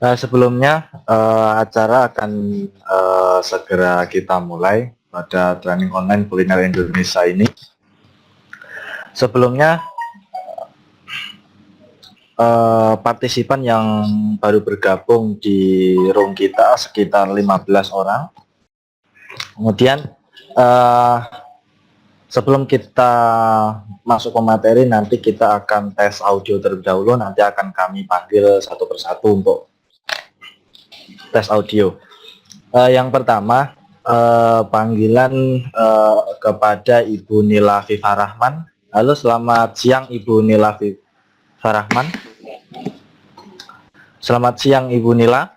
Sebelumnya acara akan segera kita mulai pada training online kuliner Indonesia ini. Sebelumnya partisipan yang baru bergabung di room kita sekitar 15 orang. Kemudian sebelum kita masuk ke materi, nanti kita akan tes audio terlebih dahulu. Nanti akan kami panggil satu persatu untuk tes audio. Yang pertama, panggilan kepada Ibu Nila Viva Rahman. Halo, selamat siang Ibu Nila Viva Rahman. Selamat siang Ibu Nila.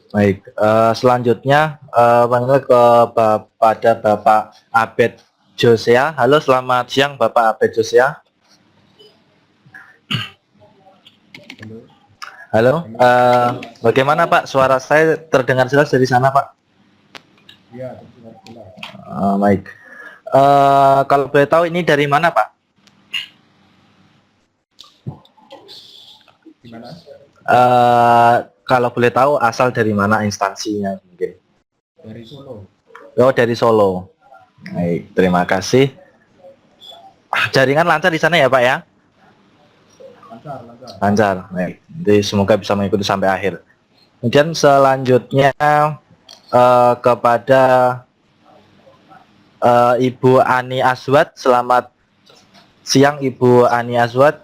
Baik, selanjutnya panggil kepada Bapak Abed Josea. Halo, selamat siang Bapak Abed Josea. Halo, bagaimana Pak? Suara saya terdengar jelas dari sana Pak? Ya, terdengar jelas. Baik. Kalau boleh tahu ini dari mana Pak? Di mana? Kalau boleh tahu asal dari mana instansinya mungkin? Dari Solo. Oh, dari Solo. Baik, terima kasih. Jaringan lancar di sana ya Pak ya? Lancar, lancar. Lancar. Baik. Jadi semoga bisa mengikuti sampai akhir. Kemudian selanjutnya kepada Ibu Ani Aswad. Selamat siang Ibu Ani Aswad.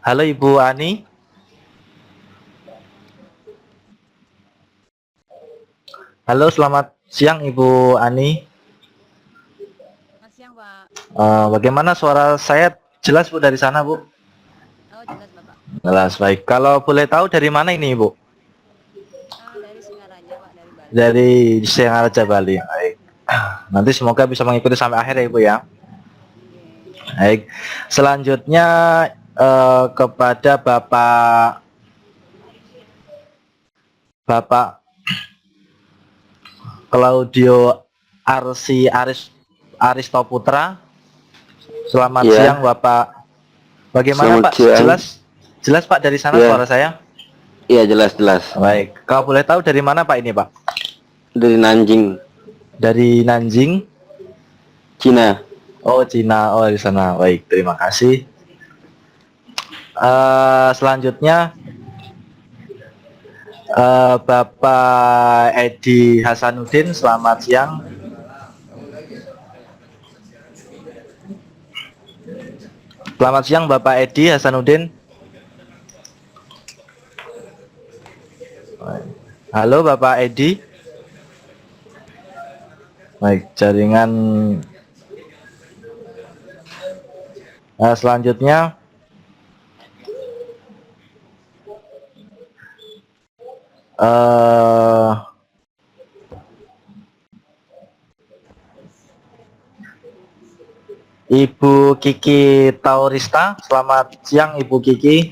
Halo Ibu Ani. Halo, selamat siang Ibu Ani. Selamat siang Pak. Bagaimana suara saya jelas Bu dari sana Bu? Oh jelas Bapak. Jelas, baik. Kalau boleh tahu dari mana ini Bu? Dari Singaraja Pak, dari Bali. Dari Singaraja Bali. Baik. Nanti semoga bisa mengikuti sampai akhir ya Ibu ya. Baik. Selanjutnya kepada Bapak Claudio Aristoputra. Selamat siang Bapak. Bagaimana Selamat Pak? siang. Jelas Pak dari sana suara saya? Iya, jelas. Baik. Kalau boleh tahu dari mana Pak ini Pak? Dari Nanjing, Dari Nanjing. Cina. Oh, Cina. Oh, di sana. Baik, terima kasih. Selanjutnya Bapak Edi Hasanuddin. Selamat siang. Selamat siang Bapak Edi Hasanuddin. Halo Bapak Edi. Baik, jaringan. Selanjutnya Ibu Kiki Taurista. Selamat siang Ibu Kiki.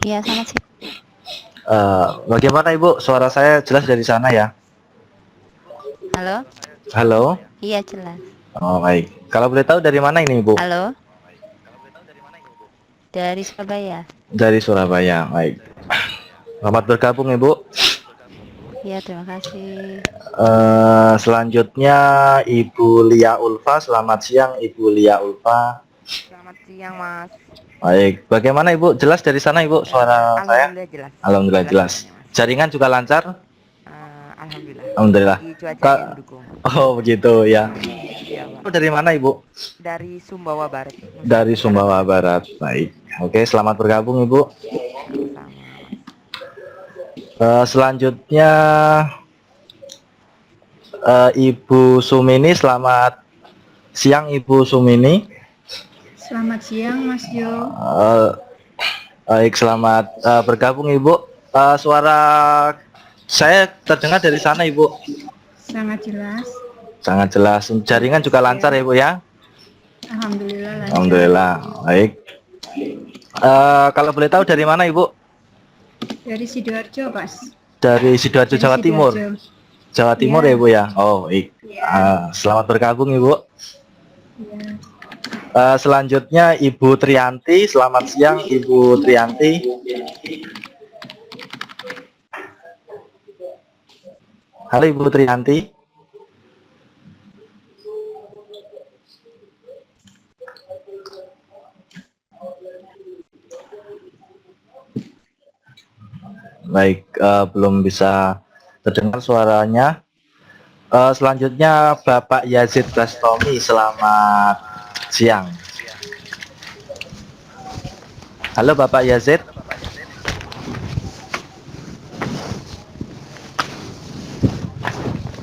Iya selamat siang. Bagaimana Ibu? Suara saya jelas dari sana ya? Halo. Halo. Iya jelas. Oh baik. Kalau boleh tahu dari mana ini Ibu? Halo. Dari Surabaya. Dari Surabaya. Baik. Selamat bergabung Ibu. Iya terima kasih. Selanjutnya Ibu Lia Ulfa. Selamat siang Ibu Lia Ulfa. Selamat siang Mas. Baik. Bagaimana Ibu? Jelas dari sana Ibu suara saya? Alhamdulillah jelas. Alhamdulillah jelas. Jaringan juga lancar? Alhamdulillah. Alhamdulillah. Di cuaca yang mendukung. Oh begitu ya. Iya, Pak. Dari mana Ibu? Dari Sumbawa Barat. Dari Sumbawa Barat. Baik. Oke, selamat bergabung Ibu. Sama. Selanjutnya Ibu Sumini. Selamat siang Ibu Sumini. Selamat siang Mas Jo. Baik, selamat bergabung Ibu. Suara saya terdengar dari sana Ibu. Sangat jelas. Sangat jelas. Jaringan juga lancar ya Ibu ya? Alhamdulillah lancar. Alhamdulillah. Baik. Kalau boleh tahu dari mana Ibu? Dari Sidoarjo, Mas. Dari Sidoarjo, Dari Jawa Timur. Sidoarjo. Jawa Timur Iya. ya, Bu ya. Oh, Iya. selamat bergabung, Ibu. Iya. Selanjutnya Ibu Trianti. Selamat siang, Ibu Trianti. Halo, Ibu Trianti. Baik, belum bisa terdengar suaranya. Selanjutnya Bapak Yazid Bastomi. Selamat siang. Halo Bapak Yazid.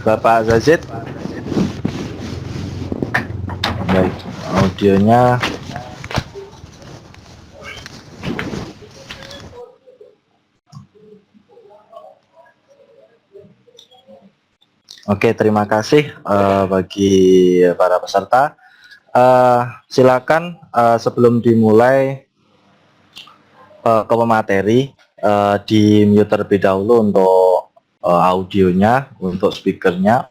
Bapak Yazid. Baik, audionya. Oke, terima kasih bagi para peserta. Silakan sebelum dimulai ke pemateri, di mute terlebih dahulu untuk audionya, untuk speakernya,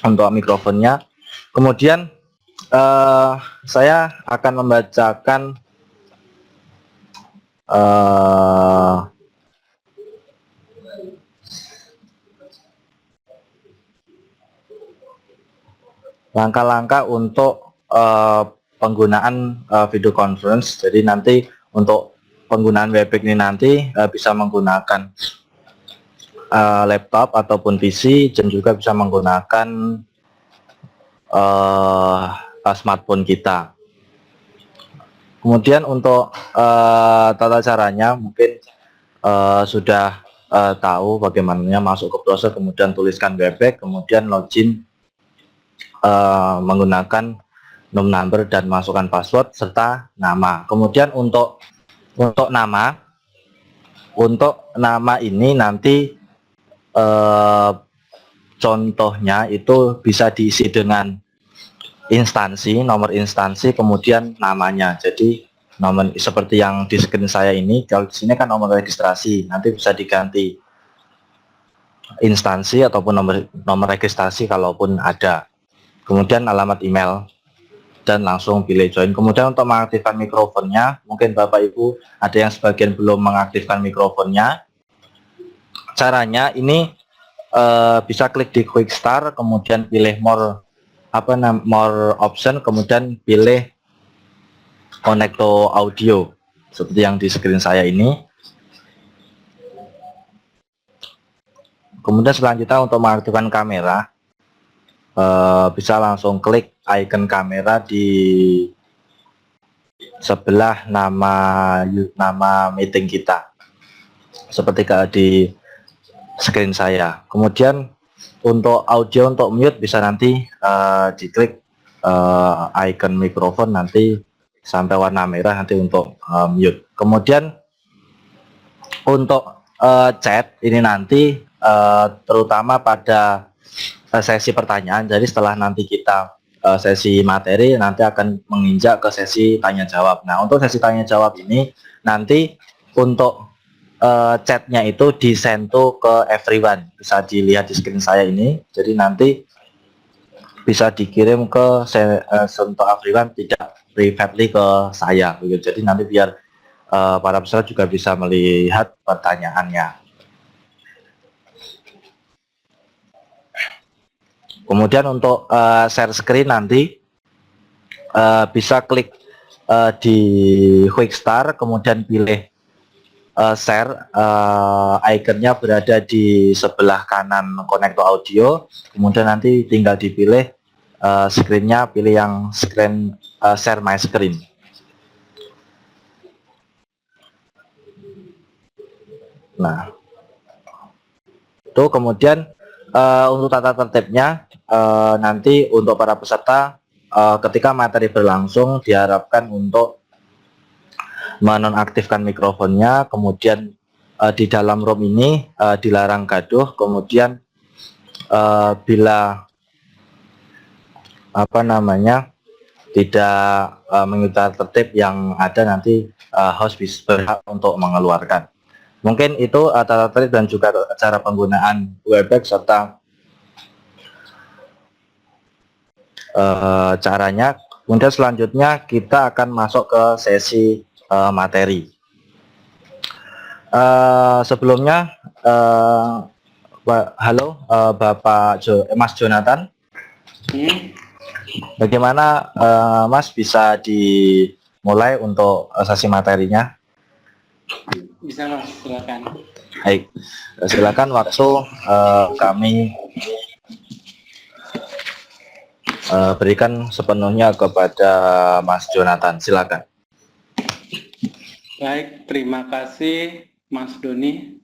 untuk mikrofonnya. Kemudian saya akan membacakan langkah-langkah untuk penggunaan video conference. Jadi nanti untuk penggunaan Webex ini nanti bisa menggunakan laptop ataupun PC, dan juga bisa menggunakan smartphone kita. Kemudian untuk tata caranya mungkin sudah tahu bagaimana masuk ke browser, kemudian tuliskan Webex, kemudian login menggunakan number dan masukkan password serta nama. Kemudian untuk nama ini nanti contohnya itu bisa diisi dengan instansi, nomor instansi, kemudian namanya. Jadi nomor seperti yang di screen saya ini, kalau di sini kan nomor registrasi, nanti bisa diganti instansi ataupun nomor registrasi kalaupun ada. Kemudian alamat email dan langsung pilih join. Kemudian untuk mengaktifkan mikrofonnya, mungkin Bapak Ibu ada yang sebagian belum mengaktifkan mikrofonnya. Caranya ini bisa klik di quick start, kemudian pilih more option, kemudian pilih connect to audio seperti yang di screen saya ini. Kemudian selanjutnya untuk mengaktifkan kamera, bisa langsung klik icon kamera di sebelah nama meeting kita seperti di screen saya. Kemudian untuk audio, untuk mute bisa nanti diklik icon mikrofon nanti sampai warna merah nanti untuk mute. Kemudian untuk chat ini nanti terutama pada sesi pertanyaan. Jadi setelah nanti kita sesi materi, nanti akan menginjak ke sesi tanya jawab. Nah, untuk sesi tanya jawab ini nanti untuk chatnya itu di-send to ke everyone, bisa dilihat di screen saya ini. Jadi nanti bisa dikirim ke send to everyone, tidak privately ke saya begitu. Jadi nanti biar para peserta juga bisa melihat pertanyaannya. Kemudian untuk share screen nanti bisa klik di quick start, kemudian pilih share, ikonnya berada di sebelah kanan connect to audio, kemudian nanti tinggal dipilih screen-nya, pilih yang screen share my screen. Nah, itu kemudian untuk tata tertibnya nanti untuk para peserta ketika materi berlangsung diharapkan untuk menonaktifkan mikrofonnya, kemudian di dalam room ini dilarang gaduh, kemudian bila tidak mengikuti tertib yang ada nanti host bisa berhak untuk mengeluarkan. Mungkin itu tata tertib dan juga cara penggunaan Webex serta caranya. Kemudian selanjutnya kita akan masuk ke sesi materi. Sebelumnya, halo Bapak Mas Jonathan. Bagaimana Mas bisa dimulai untuk sesi materinya? Bisa Mas, silakan. Baik, silakan waktu kami berikan sepenuhnya kepada Mas Jonathan, silakan. Baik, terima kasih Mas Doni.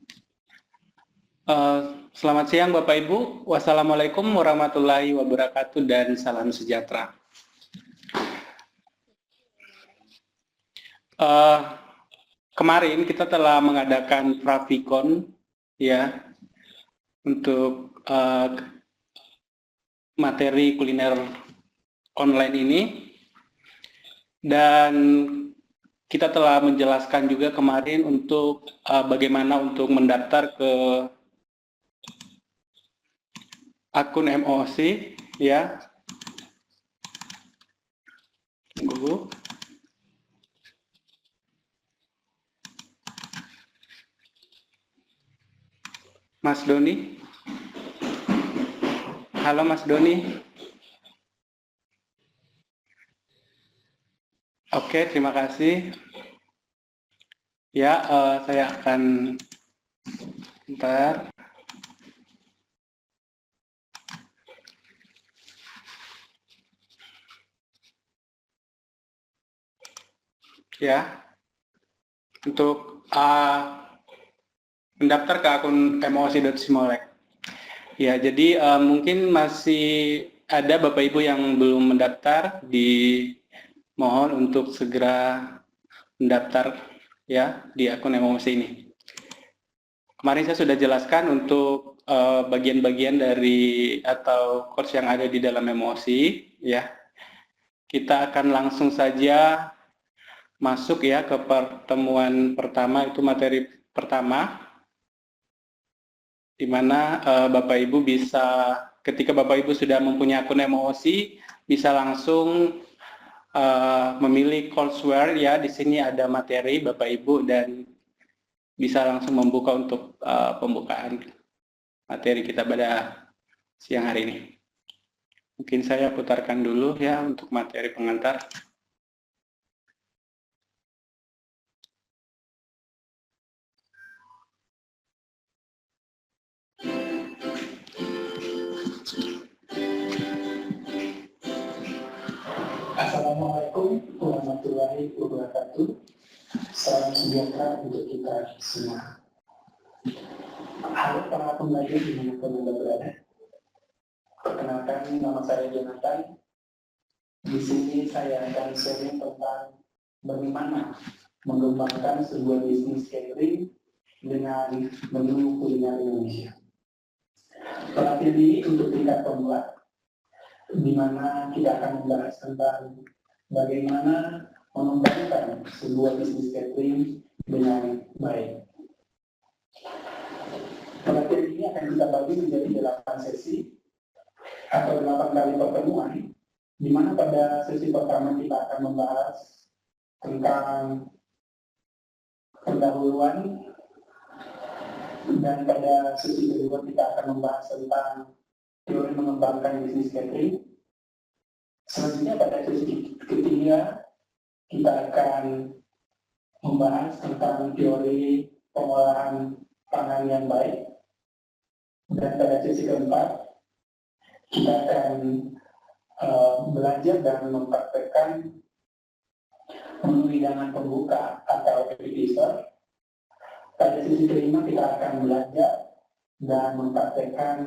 Selamat siang Bapak Ibu. Wassalamualaikum warahmatullahi wabarakatuh dan salam sejahtera. Kemarin kita telah mengadakan Pravikon ya untuk materi kuliner online ini, dan kita telah menjelaskan juga kemarin untuk bagaimana untuk mendaftar ke akun MOC ya. Tunggu. Mas Doni. Halo Mas Doni. Oke, terima kasih. Ya, saya akan bentar. Ya, untuk mendaftar ke akun moc.simolek. Ya, jadi mungkin masih ada Bapak Ibu yang belum mendaftar, dimohon untuk segera mendaftar ya di akun MOC ini. Kemarin saya sudah jelaskan untuk bagian-bagian dari atau course yang ada di dalam MOC ya. Kita akan langsung saja masuk ya ke pertemuan pertama, itu materi pertama, di mana Bapak Ibu bisa, ketika Bapak Ibu sudah mempunyai akun MOC, bisa langsung memilih courseware ya. Di sini ada materi Bapak Ibu dan bisa langsung membuka untuk pembukaan materi kita pada siang hari ini. Mungkin saya putarkan dulu ya untuk materi pengantar. Assalamualaikum warahmatullahi wabarakatuh. Salam sejahtera untuk kita semua. Halo para pembelajar dimanapun Anda berada. Perkenalkan, nama saya Jonathan. Di sini saya akan sharing tentang bagaimana mengembangkan sebuah bisnis catering dengan menu kuliner Indonesia. Pelatihan ini untuk tingkat pemula, di mana kita akan membahas tentang bagaimana mengembangkan sebuah bisnis catering dengan baik. Pelatihan ini akan kita bagi menjadi 8 sesi atau 8 kali pertemuan, di mana pada sesi pertama kita akan membahas tentang pendahuluan, dan pada sesi kedua kita akan membahas tentang teori mengembangkan bisnis catering. Selanjutnya pada sesi ketiga kita akan membahas tentang teori pengolahan pangan yang baik, dan pada sesi keempat kita akan belajar dan mempraktekkan menu hidangan pembuka atau appetizer. Pada sesi kelima kita akan belajar dan mempraktekkan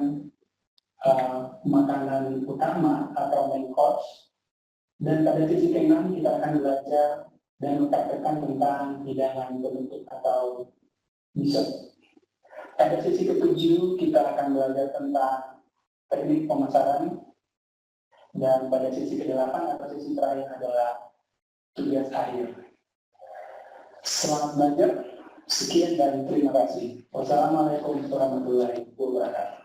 makanan utama atau main course, dan pada sesi keenam kita akan belajar dan mempraktekkan tentang hidangan penutup atau dessert. Pada sesi ketujuh kita akan belajar tentang teknik pemasaran, dan pada sesi ke-8 atau sesi terakhir adalah tugas akhir. Selamat belajar, Sekian dan terima kasih. Wassalamualaikum warahmatullahi wabarakatuh.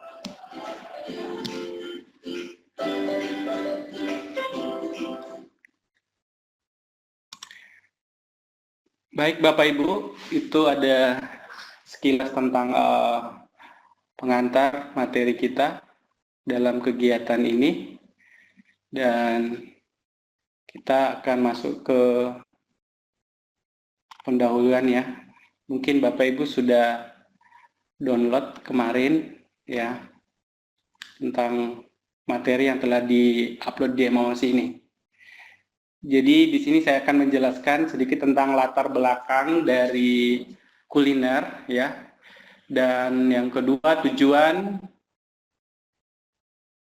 Baik Bapak Ibu, itu ada sekilas tentang pengantar materi kita dalam kegiatan ini, dan kita akan masuk ke pendahuluan ya. Mungkin Bapak Ibu sudah download kemarin ya tentang materi yang telah di-upload di Emosi ini. Jadi di sini saya akan menjelaskan sedikit tentang latar belakang dari kuliner ya. Dan yang kedua, tujuan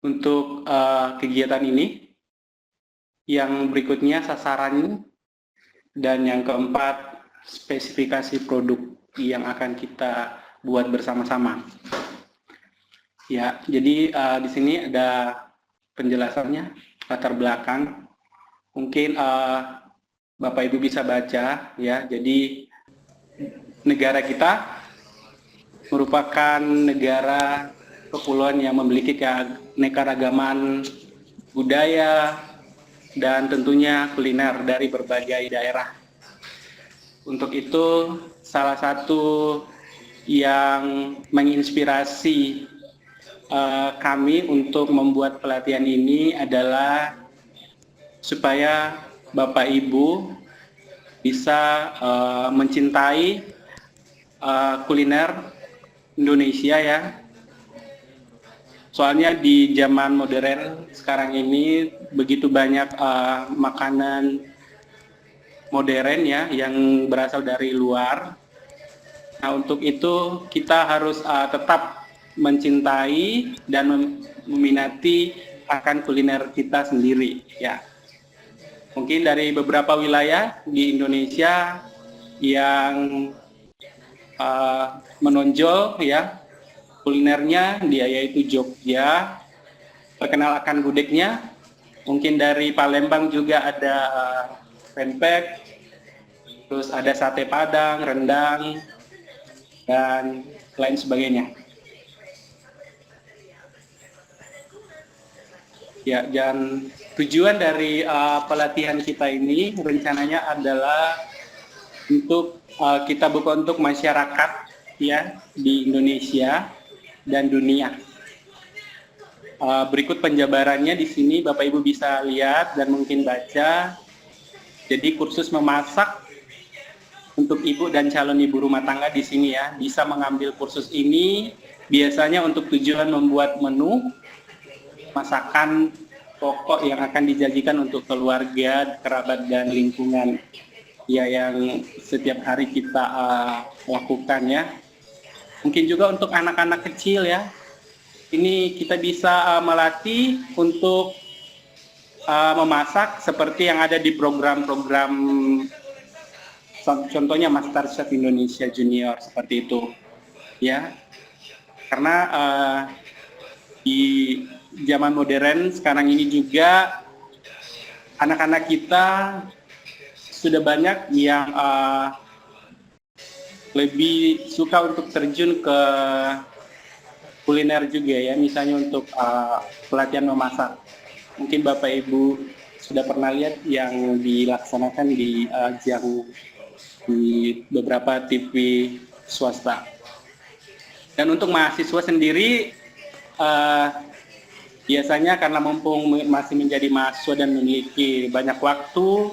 untuk kegiatan ini. Yang berikutnya sasarannya, dan yang keempat spesifikasi produk yang akan kita buat bersama-sama. Ya, jadi di sini ada penjelasannya, latar belakang. Mungkin Bapak Ibu bisa baca ya. Jadi negara kita merupakan negara kepulauan yang memiliki keanekaragaman budaya dan tentunya kuliner dari berbagai daerah. Untuk itu salah satu yang menginspirasi kami untuk membuat pelatihan ini adalah supaya Bapak Ibu bisa mencintai kuliner Indonesia ya. Soalnya di zaman modern sekarang ini begitu banyak makanan modern ya yang berasal dari luar. Nah, untuk itu kita harus tetap mencintai dan meminati akan kuliner kita sendiri ya. Mungkin dari beberapa wilayah di Indonesia yang menonjol ya kulinernya, dia yaitu Jogja, terkenal akan gudegnya. Mungkin dari Palembang juga ada pempek, terus ada sate Padang, rendang, dan lain sebagainya. Ya, dan tujuan dari pelatihan kita ini rencananya adalah untuk kita buka untuk masyarakat ya di Indonesia dan dunia. Berikut penjabarannya di sini Bapak Ibu bisa lihat dan mungkin baca. Jadi kursus memasak untuk ibu dan calon ibu rumah tangga di sini ya bisa mengambil kursus ini biasanya untuk tujuan membuat menu masakan pokok yang akan dijanjikan untuk keluarga, kerabat, dan lingkungan ya yang setiap hari kita lakukan ya. Mungkin juga untuk anak-anak kecil ya, ini kita bisa melatih untuk memasak seperti yang ada di program-program contohnya MasterChef Indonesia Junior seperti itu ya. Karena di zaman modern sekarang ini juga anak-anak kita sudah banyak yang lebih suka untuk terjun ke kuliner juga ya, misalnya untuk pelatihan memasak. Mungkin Bapak Ibu sudah pernah lihat yang dilaksanakan di di beberapa TV swasta. Dan untuk mahasiswa sendiri biasanya karena mumpung masih menjadi mahasiswa dan memiliki banyak waktu,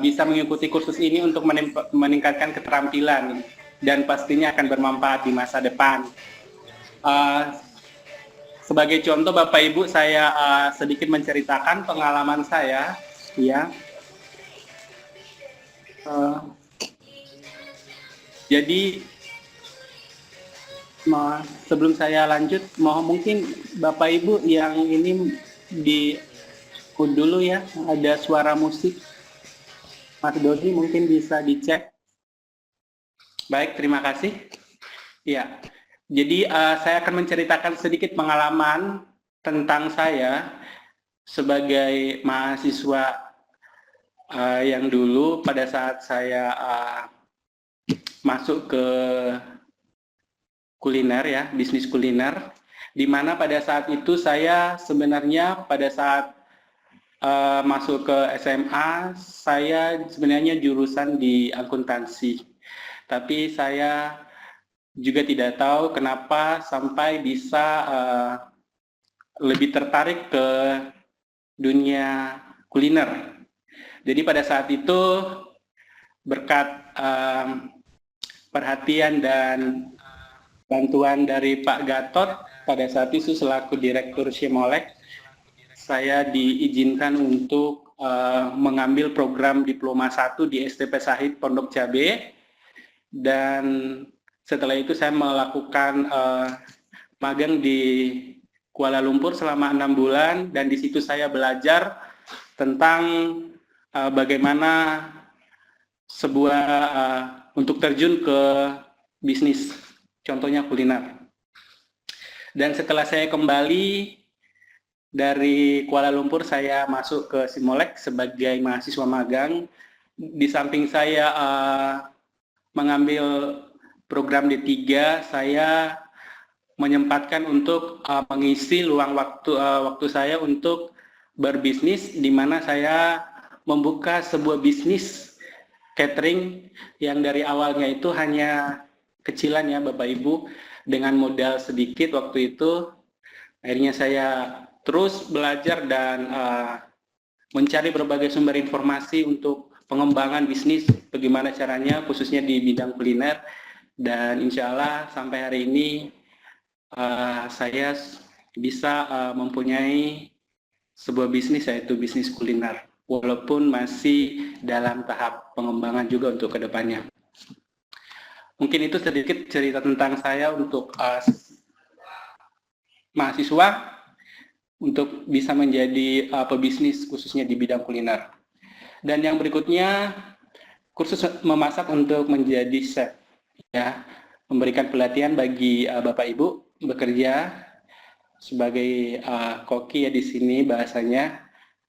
bisa mengikuti kursus ini untuk meningkatkan keterampilan dan pastinya akan bermanfaat di masa depan. Sebagai contoh Bapak Ibu, saya sedikit menceritakan pengalaman saya, ya. Jadi sebelum saya lanjut, mungkin Bapak Ibu yang ini di dulu ya, ada suara musik. Mas Dodi mungkin bisa dicek. Baik, terima kasih. Ya, jadi saya akan menceritakan sedikit pengalaman tentang saya sebagai mahasiswa yang dulu pada saat saya masuk ke kuliner ya, bisnis kuliner, di mana pada saat itu saya sebenarnya pada saat masuk ke SMA, saya sebenarnya jurusan di akuntansi, tapi saya juga tidak tahu kenapa sampai bisa lebih tertarik ke dunia kuliner. Jadi pada saat itu berkat perhatian dan bantuan dari Pak Gatot pada saat itu selaku Direktur Shimolek, saya diizinkan untuk mengambil program Diploma 1 di STP Sahid Pondok Cabe, dan setelah itu saya melakukan magang di Kuala Lumpur selama 6 bulan, dan di situ saya belajar tentang bagaimana sebuah untuk terjun ke bisnis, contohnya kuliner. Dan setelah saya kembali dari Kuala Lumpur, saya masuk ke Shimolek sebagai mahasiswa magang. Di samping saya mengambil program D3, saya menyempatkan untuk mengisi luang waktu saya untuk berbisnis, di mana saya membuka sebuah bisnis catering yang dari awalnya itu hanya kecilan ya Bapak Ibu, dengan modal sedikit waktu itu. Akhirnya saya terus belajar dan mencari berbagai sumber informasi untuk pengembangan bisnis, bagaimana caranya khususnya di bidang kuliner, dan insya Allah sampai hari ini saya bisa mempunyai sebuah bisnis, yaitu bisnis kuliner, walaupun masih dalam tahap pengembangan juga untuk kedepannya. Mungkin itu sedikit cerita tentang saya untuk mahasiswa untuk bisa menjadi pebisnis khususnya di bidang kuliner. Dan yang berikutnya, kursus memasak untuk menjadi chef, ya, memberikan pelatihan bagi Bapak Ibu bekerja sebagai koki ya di sini bahasanya,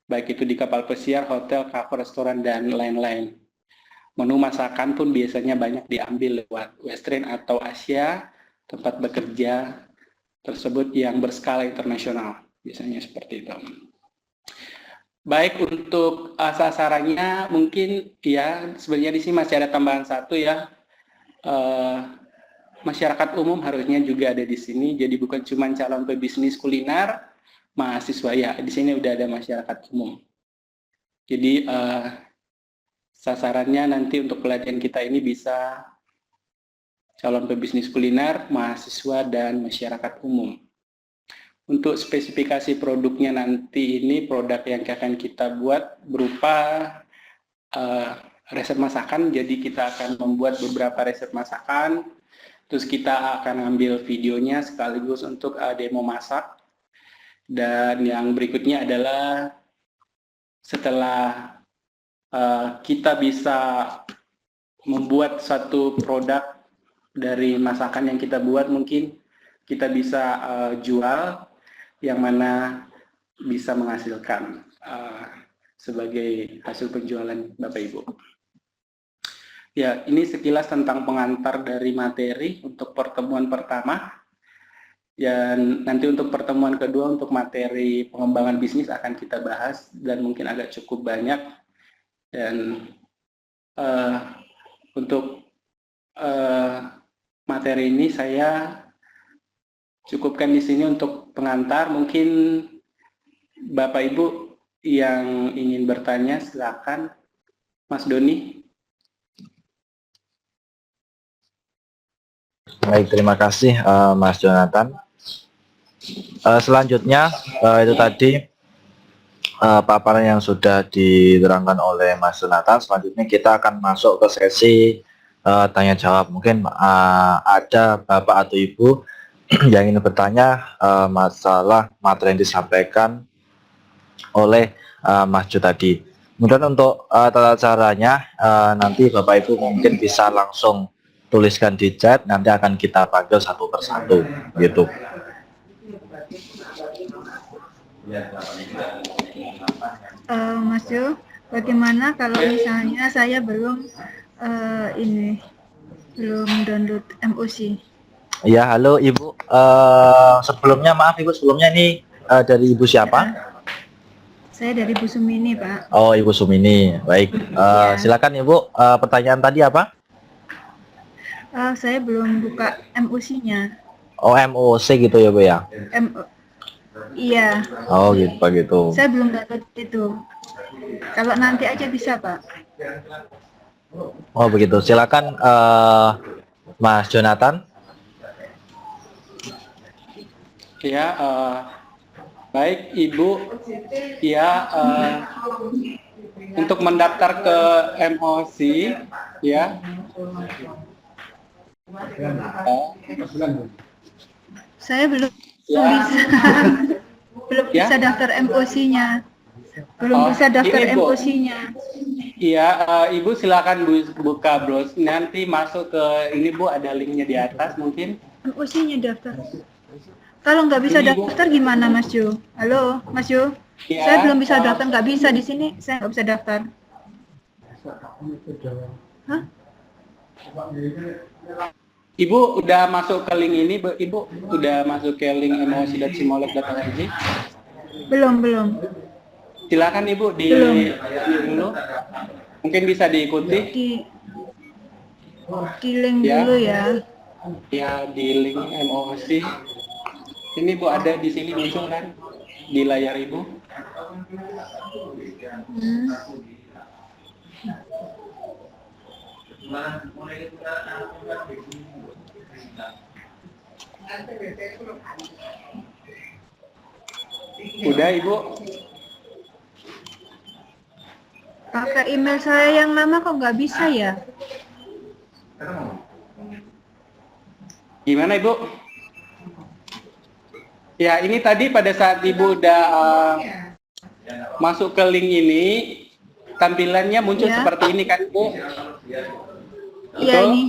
baik itu di kapal pesiar, hotel, kafe, restoran, dan lain-lain. Menu masakan pun biasanya banyak diambil lewat Western atau Asia, tempat bekerja tersebut yang berskala internasional, biasanya seperti itu. Baik, untuk sasarannya mungkin ya sebenarnya di sini masih ada tambahan satu ya, masyarakat umum harusnya juga ada di sini, jadi bukan cuma calon pebisnis kuliner, mahasiswa ya, di sini udah ada masyarakat umum. Jadi sasarannya nanti untuk pelatihan kita ini bisa calon pebisnis kuliner, mahasiswa, dan masyarakat umum. Untuk spesifikasi produknya nanti ini produk yang akan kita buat berupa resep masakan, jadi kita akan membuat beberapa resep masakan, terus kita akan ambil videonya sekaligus untuk demo masak. Dan yang berikutnya adalah setelah kita bisa membuat satu produk dari masakan yang kita buat, mungkin kita bisa jual, yang mana bisa menghasilkan sebagai hasil penjualan Bapak Ibu. Ya, ini sekilas tentang pengantar dari materi untuk pertemuan pertama. Dan nanti untuk pertemuan kedua, untuk materi pengembangan bisnis akan kita bahas, dan mungkin agak cukup banyak. Dan untuk materi ini saya cukupkan di sini untuk pengantar. Mungkin Bapak Ibu yang ingin bertanya silakan, Mas Doni. Baik, terima kasih Mas Jonathan. Selanjutnya itu tadi paparan yang sudah diterangkan oleh Mas Jonathan. Selanjutnya kita akan masuk ke sesi tanya jawab. Mungkin ada Bapak atau Ibu yang ingin bertanya masalah materi yang disampaikan oleh Mas Jo tadi. Kemudian untuk tata caranya nanti Bapak Ibu mungkin bisa langsung tuliskan di chat, nanti akan kita panggil satu persatu gitu. Mas Jo, bagaimana kalau misalnya saya belum ini belum download MOC. Ya, halo Ibu. Sebelumnya maaf Ibu, sebelumnya ini dari Ibu siapa? Saya dari Bu Sumini, Pak. Oh, Ibu Sumini. Baik. Iya. Silakan Ibu. Pertanyaan tadi apa? Saya belum buka MOC-nya. Oh, MOC gitu ya Bu ya? Iya, Oh, gitu Pak gitu. saya belum download itu. Kalau nanti aja bisa, Pak. Oh, begitu. Silakan Mas Jonathan. Ya, baik Ibu. Ya, untuk mendaftar ke MOC, ya. Saya belum Ya. bisa. Belum Ya. bisa daftar MOC-nya. Belum Oh, bisa daftar ini, Bu. MOC-nya. Iya, Ibu silakan buka browser. Nanti masuk ke ini Bu, ada linknya di atas mungkin. MOC-nya daftar. Kalau nggak bisa Ini, Bu. daftar gimana, Mas Jo? Halo, Mas Jo. Iya, Saya belum bisa daftar, nggak bisa di sini. Saya nggak bisa daftar. Hah? Ibu udah masuk ke link ini, Bu? Ibu udah masuk ke link emosi.simolek.org? Belum. Silakan Ibu di dulu. Mungkin bisa diikuti. Di link Ya. dulu ya. Ya, di link MOC. Ini Bu ada di sini muncul kan di layar Ibu. Hmm. Udah Ibu? Pakai email saya yang lama kok nggak bisa ya? Gimana Ibu? Ya, ini tadi pada saat Ibu udah masuk ke link ini, tampilannya muncul Ya. seperti ini kan Bu? Iya Betul? ini.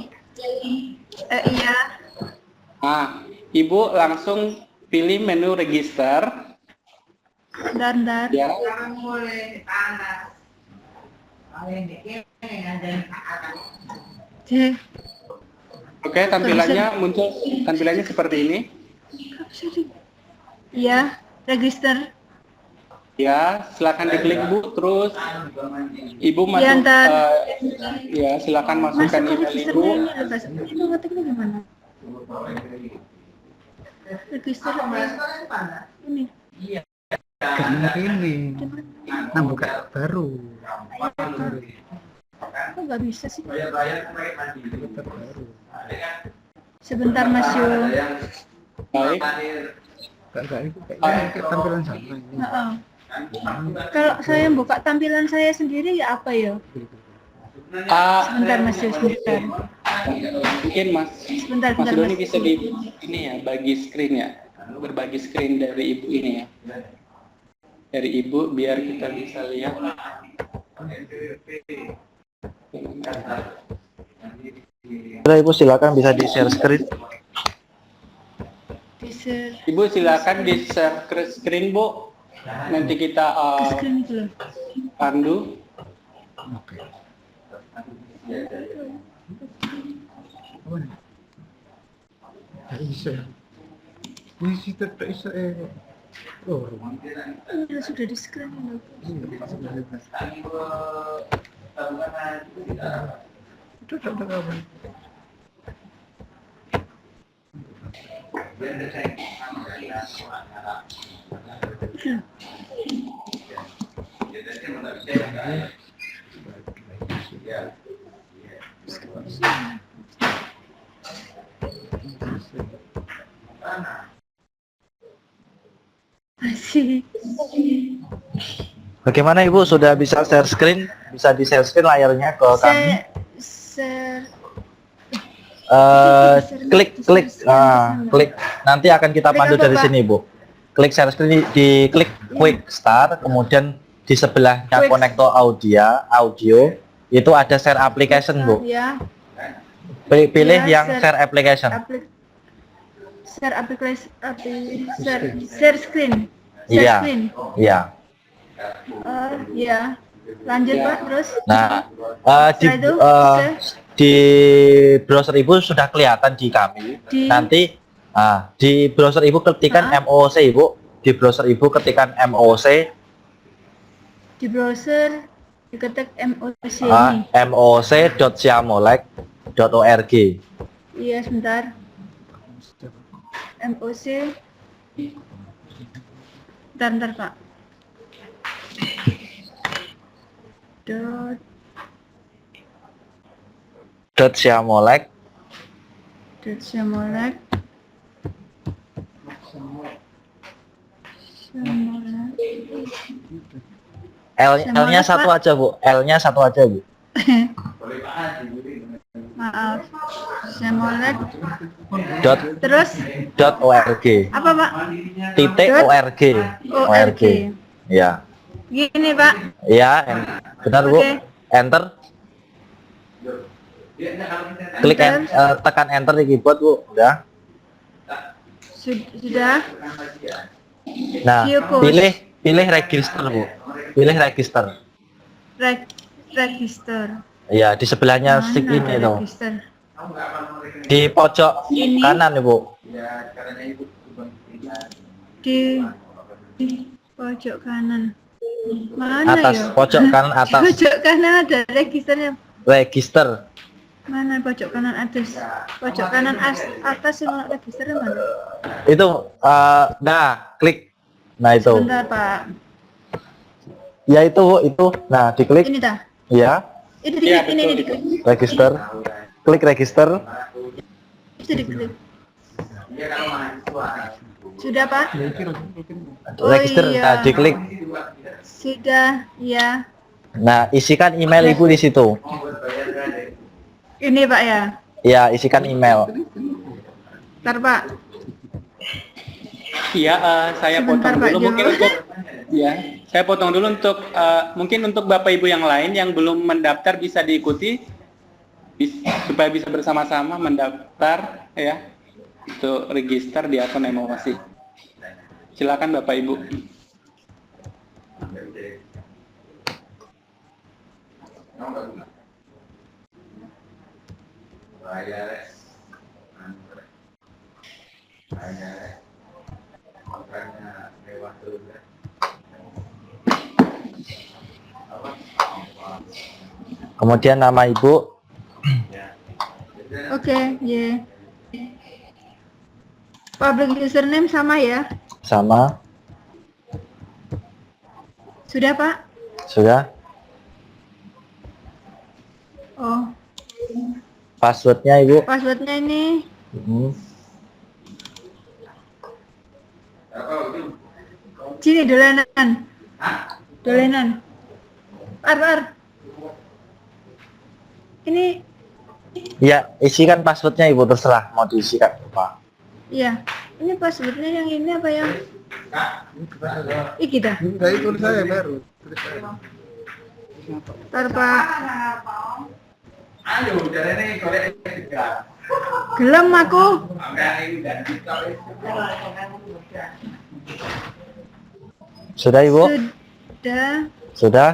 Iya. Nah, Ibu langsung pilih menu register. Bentar. Ya. Cek. Oke, tampilannya muncul tampilannya seperti ini. Iya, register. Ya, silakan diklik Bu, terus Ibu masuk. Ya, ntar. Ya, silakan Masuk masukkan ke email registernya Ibu. ini loh, Mas. Itu ngetiknya gimana? Register ini. Ini. Nah, buka baru. Kok nggak bisa sih? Baru. Sebentar Mas Yo. Baik. Enggak itu kayaknya tampilan sama ini. Heeh. Kalau saya buka tampilan saya sendiri ya apa ya? Sebentar Mas Yo, sebentar. Mungkin Mas Sebentar, Doni Mas. bisa di ini ya, bagi screen ya, berbagi screen dari Ibu ini ya, dari Ibu biar kita bisa lihat. Ibu silakan bisa di share screen. Di-share Ibu silakan di share screen Bu. Nanti kita ke screen itu loh. pandu. Oke. Apa nih? Nggak bisa. Isi tetap bisa Oh, Ini sudah di screen loh. itu tak apa. Masih. Bagaimana Ibu sudah bisa share screen? Bisa di share screen layarnya ke kami? Share. Klik. Nanti akan kita Klik pandu apa, dari Pak? sini Bu. Klik share screen, di klik quick start, kemudian di sebelahnya Quick. konektor audio itu ada share application Bu. Ya. Pilih Ya, yang share application. Share application, share screen. Share Iya. screen. Iya. Ya. Lanjut Ya. Pak, terus. Nah, Setelah itu, di browser Ibu sudah kelihatan di kami. Di- Nanti di browser Ibu ketikan MOC Ibu. Di browser Ibu ketikan MOC. Di browser diketik MOC ini. moc.siamolek.org. Iya, sebentar. MOC. Bentar, Pak. .siamolek. Siamolek. L-nya satu aja Bu. L-nya satu aja Bu. Maaf. Siamolek. Dot Terus .org. apa, Pak? Titik Dot .org. ORG. Ya. Gini, Pak. Ya, benar Bu. Oke. Enter. Klik tekan enter di keyboard Bu. Udah. Sudah. Nah, View code. pilih register Bu. Pilih register. Register. Ya, di sebelahnya Mana stick ini ada tuh. register? Di pojok Ini. kanan ya Bu. Di pojok kanan. Mana Atas, ya? pojok kanan Di atas. pojok kanan ada registernya. Register. Mana pojok kanan atas? Pojok kanan atas yang registernya mana? Itu nah, klik. Nah, itu. Sebentar, Pak. Ya itu Bu, itu. Nah, diklik. Ini dah. Ya, Ini Iya, diklik, ini betul. diklik. register. Klik register. Itu diklik. Sudah, Pak? Oh, Register. iya. Nah, diklik. Sudah, ya. Nah, isikan email Ibu di situ. Ini, Pak, ya. Ya, isikan email. Bentar, Pak. Iya, saya Sebentar, potong Pak dulu Jo. mungkin untuk ya, saya potong dulu untuk mungkin untuk Bapak Ibu yang lain yang belum mendaftar bisa diikuti supaya bisa bersama-sama mendaftar ya. Itu register di akun MOC. Silakan Bapak Ibu. Kemudian nama Ibu. Oke, ya. Public username sama ya? Sama. Sudah, Pak? Sudah. Oh, Passwordnya Ibu. passwordnya ini sini dolenan. Dolenan. Ar. Ini, Ya, isikan passwordnya Ibu, terserah mau diisikan apa. ya. Ini passwordnya yang ini apa yang? Ih, kita. Enggak, itu tulis saya baru. Tulis saya. Ntar, Pak. Gelem aku. Sudah Ibu? Sudah. Sudah.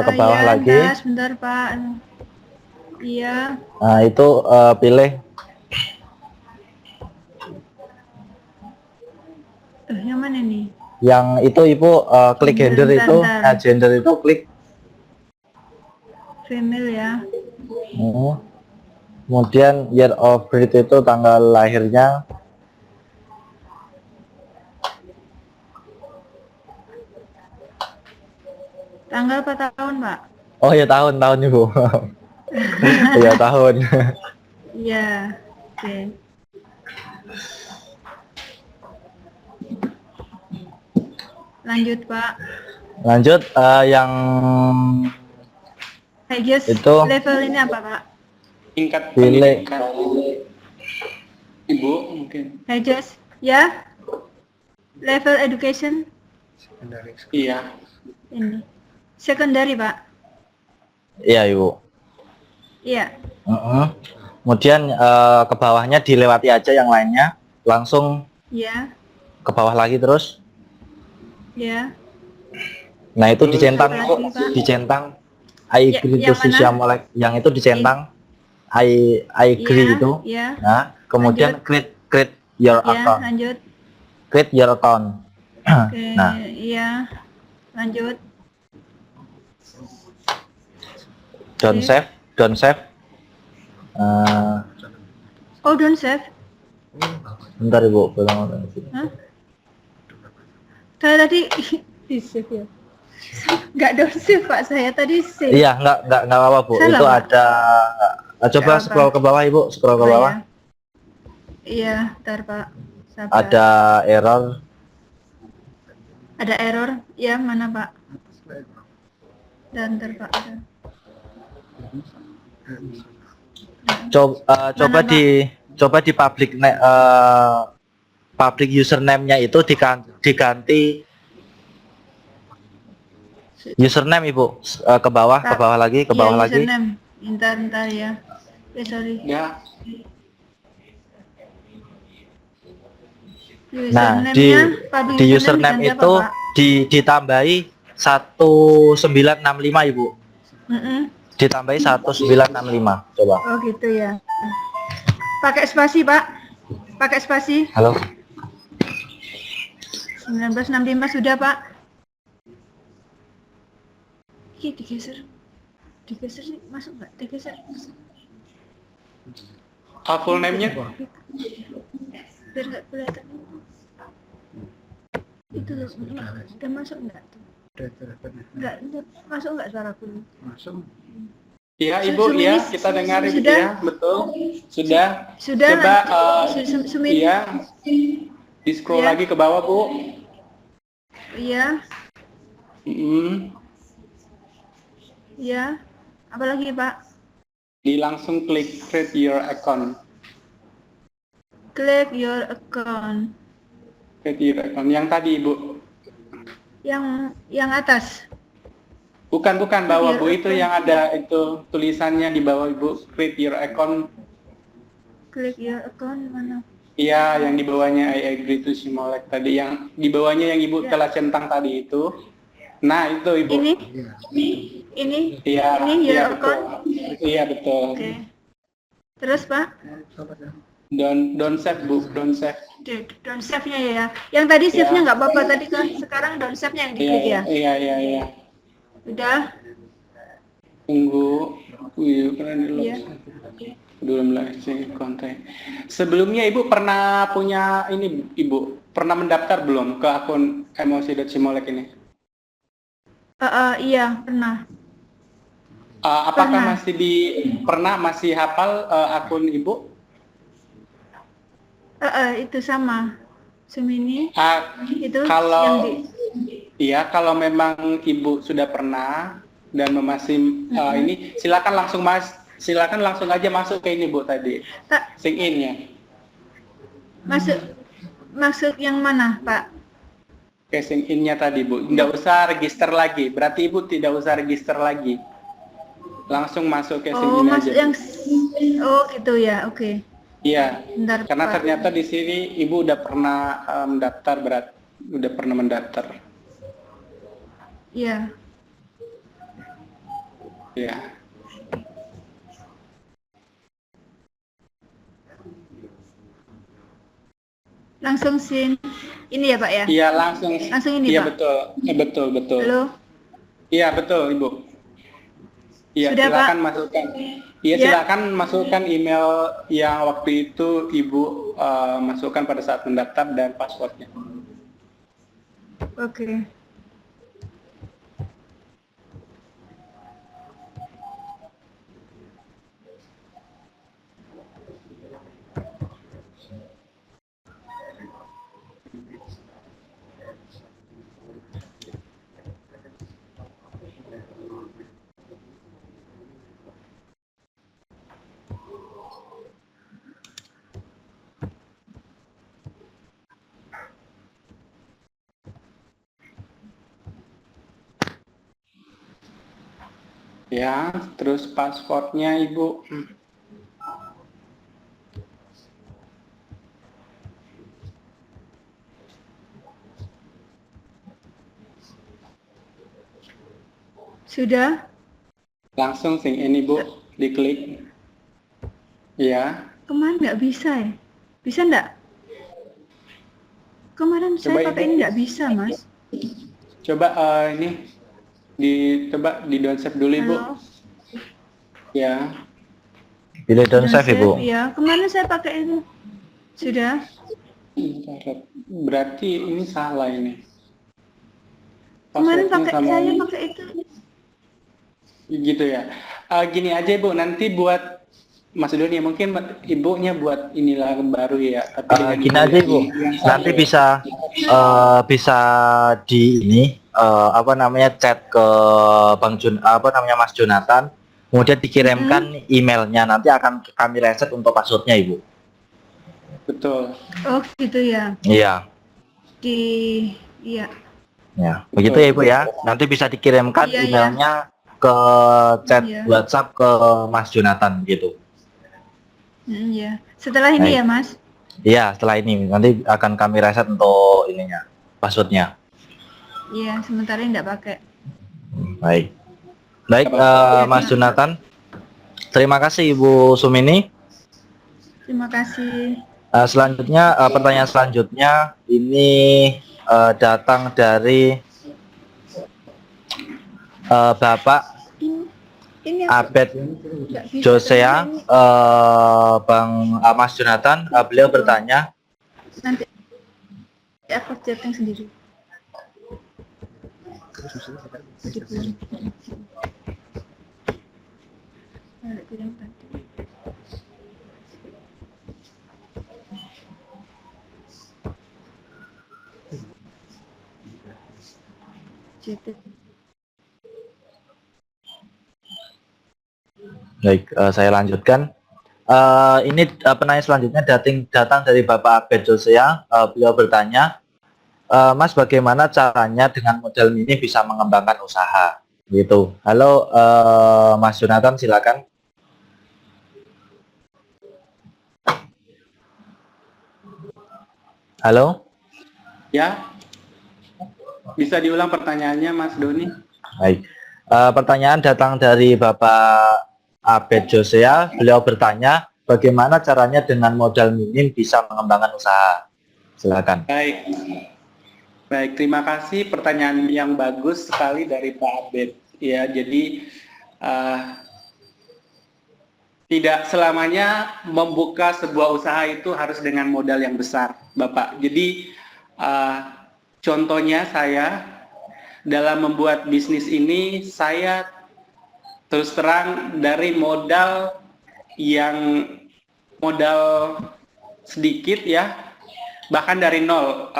Ke bawah Ya, lagi. entar, sebentar, Pak. Iya. Nah, itu pilih Yang mana nih? yang itu Ibu, klik gender Bentar, itu. bentar. Nah, gender itu klik. Female ya. Kemudian year of birth itu tanggal lahirnya. Tanggal berapa tahun, Pak? Oh ya, tahun Ibu. Iya, tahun. Iya. Oke. Lanjut, Pak. Lanjut yang Just Itu. level ini apa, Pak? Tingkat Pilih. pendidikan Ibu mungkin. Just ya. Level education Iya. ini. Secondary, Pak. iya Ibu. Iya. Kemudian ke bawahnya dilewati aja yang lainnya, langsung Iya. ke bawah lagi terus. Iya. Nah, itu dicentang lagi, Bu, Pak. dicentang. I Ya, agree yang to mana? Siamolek. Yang itu dicentang. I agree Iya, itu. iya. Nah, kemudian create your Iya, account. lanjut. Create your account. Oke, Nah, iya. Lanjut. don't Oke. save, don't save. Oh, don't save. Bentar Ibu, belum. Hah? Saya tadi di save ya. Nggak don't save Pak, saya tadi save. Iya, nggak apa-apa Bu. Salah, Itu Pak. ada. Coba Nggak apa. scroll ke bawah Ibu, scroll ke Oh, bawah. ya. Iya, ntar Pak. Sabar. Ada error. Ada error. Ya, mana Pak? Dan ntar Pak. Ada. Coba Mana, coba di public username-nya itu diganti username Ibu. Ke bawah lagi, ke bawah Iya, lagi. username. Ntar ya. Sorry. Ya, Nah, Username-nya, public di username diganti apa, itu Pak? ditambahi 1965 Ibu. Ditambahi 1965. Coba. Oh gitu ya. Pakai spasi Pak. Pakai spasi. Halo. 1965 sudah Pak. Ini digeser. Digeser sih masuk nggak? Digeser. full name-nya Biar nggak kelihatan. Itu loh. Udah masuk nggak tuh? Nggak masuk nggak suaraku? Masuk. Iya Ibu, ya kita dengar Ibu Sudah? ya, betul. Sudah. Sudah. Coba Sumit. iya. Di scroll Iya. lagi ke bawah Bu. Iya. Iya. Apalagi Pak? Di langsung klik create your account. Click your account. Create your account. Yang tadi Ibu. Yang atas. Bukan bawah Your Bu, itu account. yang ada itu tulisannya di bawah Ibu, create your account. Click your account mana? Iya, yang di bawahnya I agree to Simolek tadi, yang di bawahnya yang Ibu telah centang tadi itu. Nah, itu Ibu. Ini? Iya. Ini? Iya, Ini your iya betul. account? Iya betul. Oke. Terus Pak? Don't save Bu, don't save. Don't save-nya ya. Yang tadi save-nya nggak apa-apa tadi kan. Sekarang don't save-nya yang diklik ya. Iya. Udah? Tunggu. Wih, keren di Iya. belum lagi konten. Sebelumnya Ibu pernah punya ini Ibu, pernah mendaftar belum ke akun emosi.simolek ini? Iya, pernah. Apakah Pernah. masih hafal akun Ibu? Itu sama. Sumini itu Kalau yang di iya, kalau memang Ibu sudah pernah dan masih ini, silakan langsung aja masuk ke ini Bu tadi. Sign in-nya. masuk yang mana, Pak? Ke sign in-nya tadi Bu. Nggak usah register lagi. Berarti Ibu tidak usah register lagi. Langsung masuk ke sign in aja. Gitu ya. Oke. Iya. Bentar, Karena Pak. ternyata di sini Ibu udah pernah udah pernah mendaftar. Iya. Iya. Langsung ini ya, Pak ya? Iya, langsung ini, iya, Pak. betul. Halo. Iya, betul, Ibu. Iya, Sudah, silakan Pak? masukkan. Iya, Ya. silakan masukkan email yang waktu itu Ibu masukkan pada saat mendaftar dan passwordnya. Oke. Ya, terus passwordnya Ibu. Sudah? Langsung sign in Ibu, diklik. Iya. Kemarin nggak bisa ya? Bisa nggak? Kemarin Coba saya pakai Ibu. ini nggak bisa, Mas. Coba ini coba di don't save dulu Ibu. Halo. Ya. Pilih don't save Ibu. Ya, kemarin saya pakai itu. Sudah. Berarti ini salah ini. Kemarin Passwordnya pakai saya pakai itu. Gitu ya. Gini aja Ibu, nanti buat Mas Doni mungkin ibunya buat inilah baru ya. Tapi dengan Gini aja Ibu, nanti bisa di ini apa namanya chat ke Mas Jonathan, kemudian dikirimkan emailnya, nanti akan kami reset untuk passwordnya Ibu. Betul. Oh, gitu ya. Iya. Iya. Ya, begitu ya Ibu ya. Nanti bisa dikirimkan Iya, emailnya ke chat Iya. WhatsApp ke Mas Jonathan gitu. Iya. Setelah ini Baik. ya, Mas. Iya, setelah ini nanti akan kami reset untuk ininya, passwordnya. Iya, sementara ini nggak pakai. Baik. Baik, Mas Jonathan. Terima kasih Ibu Sumini. Terima kasih. Selanjutnya, pertanyaan selanjutnya ini datang dari Bapak Ini Abed nggak bisa. Josea, Bang Mas Jonathan. Beliau bertanya, Nanti aku chatting sendiri. baik, saya lanjutkan. Ini penanya selanjutnya datang dari Bapak Abed Josea. Beliau bertanya, Mas, bagaimana caranya dengan modal mini bisa mengembangkan usaha? Gitu. Halo, Mas Jonathan, silakan. Halo. Ya. Bisa diulang pertanyaannya Mas Doni? Baik. Pertanyaan datang dari Bapak Abed Josea. Beliau bertanya, bagaimana caranya dengan modal minim bisa mengembangkan usaha? Silakan. Baik. Baik, terima kasih pertanyaan yang bagus sekali dari Pak Abed. Ya, jadi tidak selamanya membuka sebuah usaha itu harus dengan modal yang besar, Bapak. Jadi contohnya saya dalam membuat bisnis ini, saya terus terang dari modal yang sedikit ya, bahkan dari nol,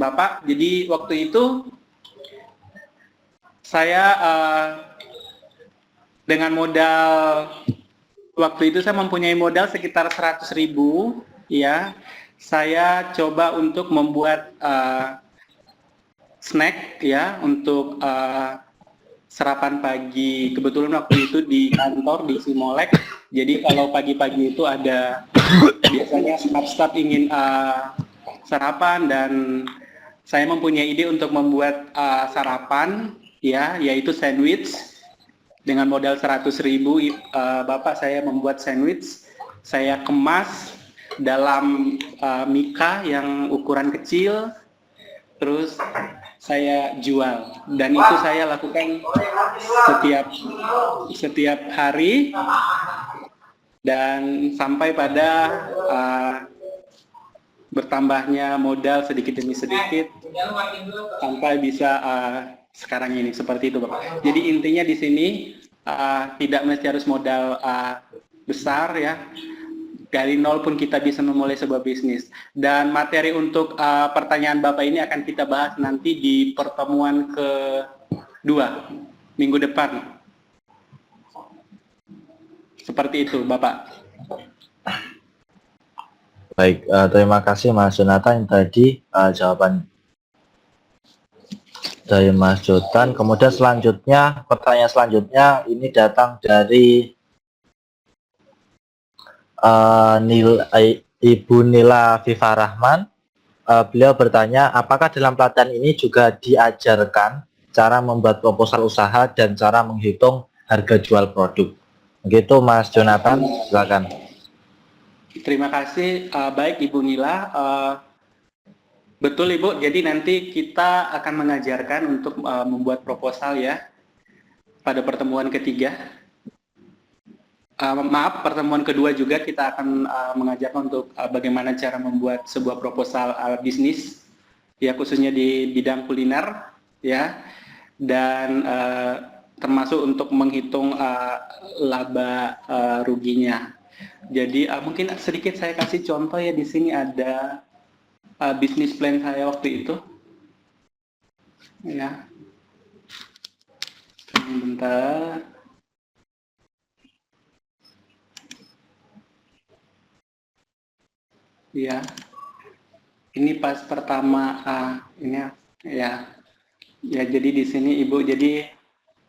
Bapak. Jadi waktu itu saya dengan modal waktu itu saya mempunyai modal sekitar 100.000 ya. Saya coba untuk membuat snack ya untuk sarapan pagi. Kebetulan waktu itu di kantor di Simolek. Jadi kalau pagi-pagi itu ada biasanya staff ingin sarapan, dan saya mempunyai ide untuk membuat sarapan ya, yaitu sandwich dengan modal 100.000. Bapak, saya membuat sandwich, saya kemas dalam mika yang ukuran kecil, terus saya jual, dan itu saya lakukan setiap hari, dan sampai pada bertambahnya modal sedikit demi sedikit sampai bisa sekarang ini, seperti itu Bapak. Jadi intinya di sini tidak mesti harus modal besar ya. Dari nol pun kita bisa memulai sebuah bisnis. Dan materi untuk pertanyaan Bapak ini akan kita bahas nanti di pertemuan kedua minggu depan. Seperti itu Bapak. Baik, terima kasih Mas Jonathan. Tadi jawaban dari Mas Jotan. Kemudian selanjutnya, pertanyaan selanjutnya ini datang dari Ibu Nila Viva Rahman. Beliau bertanya, apakah dalam pelatihan ini juga diajarkan cara membuat proposal usaha dan cara menghitung harga jual produk? Begitu Mas Jonathan, silakan. Terima kasih. Baik Ibu Nila. Betul Ibu, jadi nanti kita akan mengajarkan untuk membuat proposal ya pada pertemuan ketiga. Maaf, pertemuan kedua juga kita akan mengajarkan untuk bagaimana cara membuat sebuah proposal bisnis, ya khususnya di bidang kuliner, ya, dan termasuk untuk menghitung laba ruginya. Jadi mungkin sedikit saya kasih contoh ya, di sini ada bisnis plan saya waktu itu, ya. Bentar. Ya, ini pas pertama ini ya, jadi di sini Ibu, jadi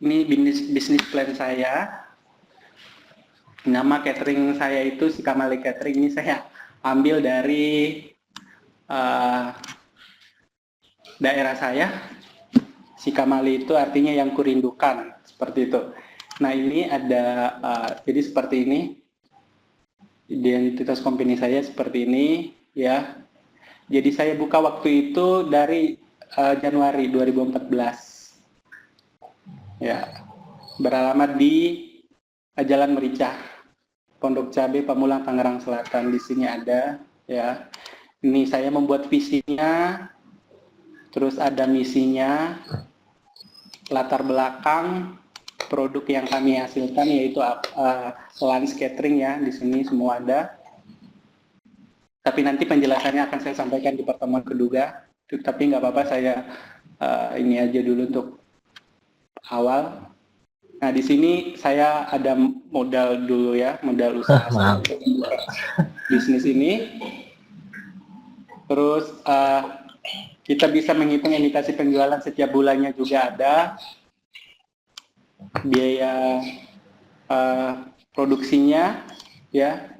ini bisnis plan saya. Nama catering saya itu si Kamali Catering, ini saya ambil dari daerah saya. Si Kamali itu artinya yang kurindukan, seperti itu. Nah ini ada jadi seperti ini. Identitas company saya seperti ini ya. Jadi saya buka waktu itu dari Januari 2014. Ya. Beralamat di Jalan Merica, Pondok Cabe, Pamulang, Tangerang Selatan. Di sini ada ya. Ini saya membuat visinya, terus ada misinya, latar belakang produk yang kami hasilkan yaitu lunch catering ya, di sini semua ada. Tapi nanti penjelasannya akan saya sampaikan di pertemuan kedua. Tapi nggak apa-apa, saya ini aja dulu untuk awal. Nah di sini saya ada modal dulu ya, modal usaha untuk bisnis ini. Terus kita bisa menghitung imitasi penjualan setiap bulannya juga ada. Biaya produksinya ya,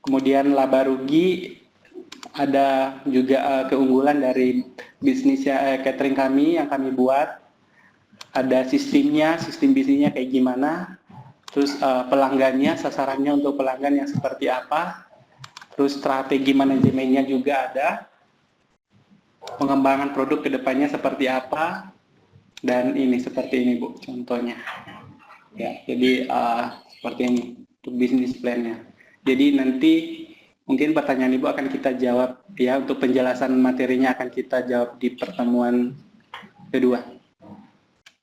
kemudian laba rugi, ada juga keunggulan dari bisnis catering kami yang kami buat, ada sistemnya, sistem bisnisnya kayak gimana, terus pelanggannya, sasarannya untuk pelanggan yang seperti apa, terus strategi manajemennya juga ada, pengembangan produk kedepannya seperti apa. Dan ini seperti ini Bu, contohnya. Ya, jadi seperti ini untuk bisnis plan-nya. Jadi nanti mungkin pertanyaan Ibu akan kita jawab ya, untuk penjelasan materinya akan kita jawab di pertemuan kedua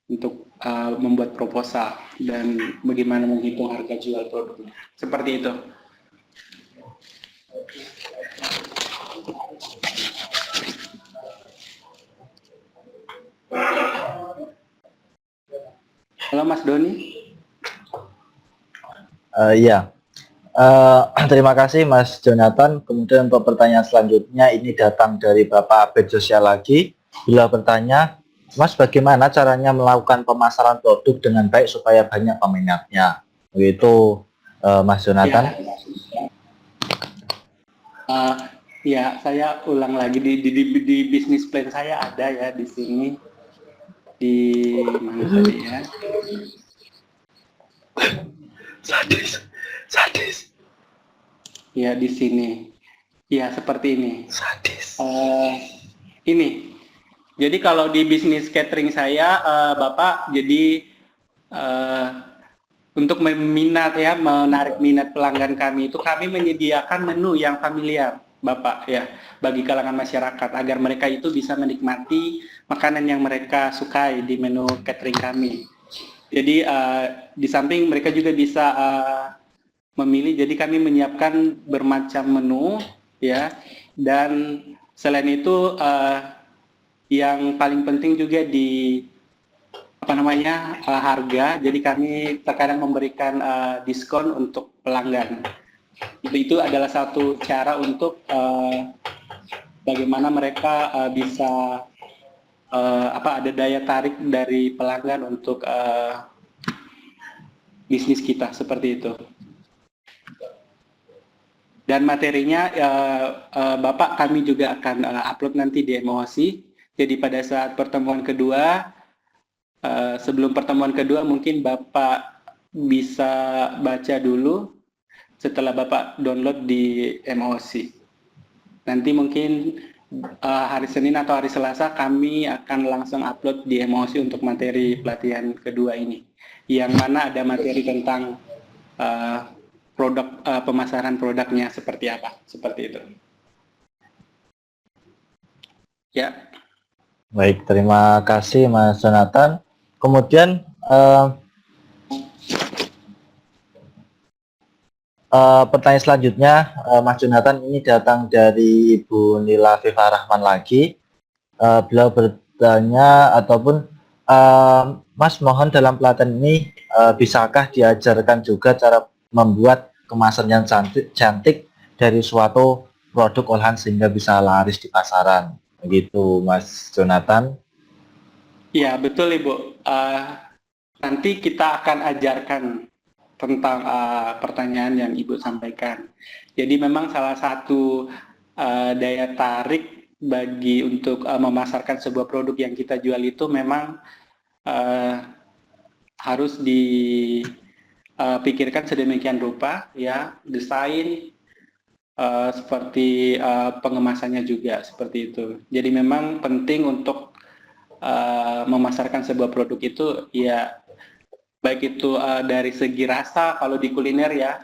untuk membuat proposal dan bagaimana menghitung harga jual produknya. Seperti itu. Halo Mas Doni. Iya. Terima kasih Mas Jonathan. Kemudian untuk pertanyaan selanjutnya ini datang dari Bapak Abed Sosial lagi. Bila bertanya, Mas bagaimana caranya melakukan pemasaran produk dengan baik supaya banyak peminatnya? Begitu Mas Jonathan. Ya, saya ulang lagi di bisnis plan saya ada ya di sini. Di mana tadi ya? Sadis. Ya di sini. Ya seperti ini. Sadis. Ini. Jadi kalau di bisnis catering saya, Bapak, jadi untuk menarik minat pelanggan kami itu kami menyediakan menu yang familiar, Bapak ya, bagi kalangan masyarakat agar mereka itu bisa menikmati makanan yang mereka sukai di menu catering kami. Jadi di samping mereka juga bisa memilih. Jadi kami menyiapkan bermacam menu ya, dan selain itu yang paling penting juga di harga. Jadi kami terkadang memberikan diskon untuk pelanggan. Itu adalah satu cara untuk bagaimana mereka bisa ada daya tarik dari pelanggan untuk bisnis kita, seperti itu. Dan materinya Bapak kami juga akan upload nanti di Emosi. Jadi pada saat pertemuan kedua, sebelum pertemuan kedua mungkin Bapak bisa baca dulu setelah Bapak download di MOC. Nanti mungkin hari Senin atau hari Selasa kami akan langsung upload di MOC untuk materi pelatihan kedua ini, yang mana ada materi tentang produk, pemasaran produknya seperti apa, seperti itu. Ya. Baik, terima kasih Mas Jonathan. Kemudian pertanyaan selanjutnya, Mas Jonathan, ini datang dari Ibu Nila Viva Rahman lagi. Beliau bertanya ataupun Mas mohon dalam pelatihan ini bisakah diajarkan juga cara membuat kemasan yang cantik dari suatu produk olahan sehingga bisa laris di pasaran, begitu Mas Jonathan? Ya, betul Ibu. Nanti kita akan ajarkan tentang pertanyaan yang Ibu sampaikan. Jadi memang salah satu daya tarik bagi untuk memasarkan sebuah produk yang kita jual itu memang harus dipikirkan sedemikian rupa, ya, desain seperti pengemasannya juga seperti itu. Jadi memang penting untuk memasarkan sebuah produk itu, ya, baik itu dari segi rasa, kalau di kuliner ya,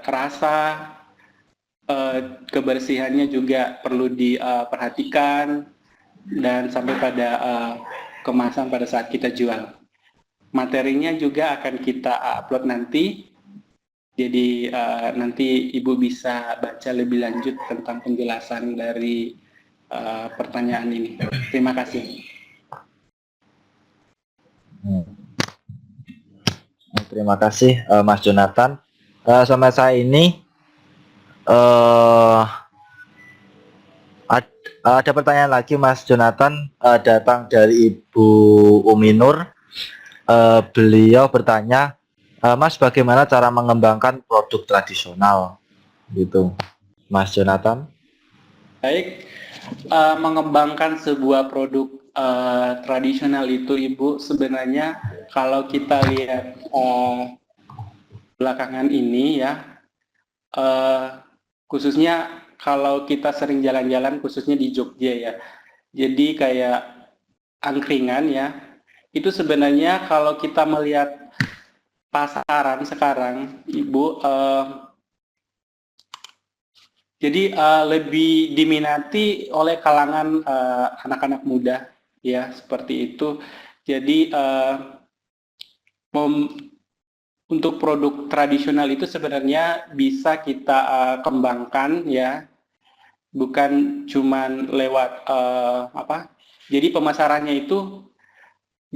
rasa, kebersihannya juga perlu diperhatikan, dan sampai pada kemasan pada saat kita jual. Materinya juga akan kita upload nanti, jadi nanti Ibu bisa baca lebih lanjut tentang penjelasan dari pertanyaan ini. Terima kasih. Terima kasih Mas Jonathan. Sampai saat ini ada pertanyaan lagi Mas Jonathan, datang dari Ibu Uminur. Beliau bertanya, Mas bagaimana cara mengembangkan produk tradisional, gitu Mas Jonathan? Baik, mengembangkan sebuah produk tradisional itu Ibu, sebenarnya kalau kita lihat belakangan ini ya, khususnya kalau kita sering jalan-jalan khususnya di Jogja ya, jadi kayak angkringan ya, itu sebenarnya kalau kita melihat pasaran sekarang Ibu, jadi lebih diminati oleh kalangan anak-anak muda ya, seperti itu. Jadi untuk produk tradisional itu sebenarnya bisa kita kembangkan ya, bukan cuman lewat jadi pemasarannya itu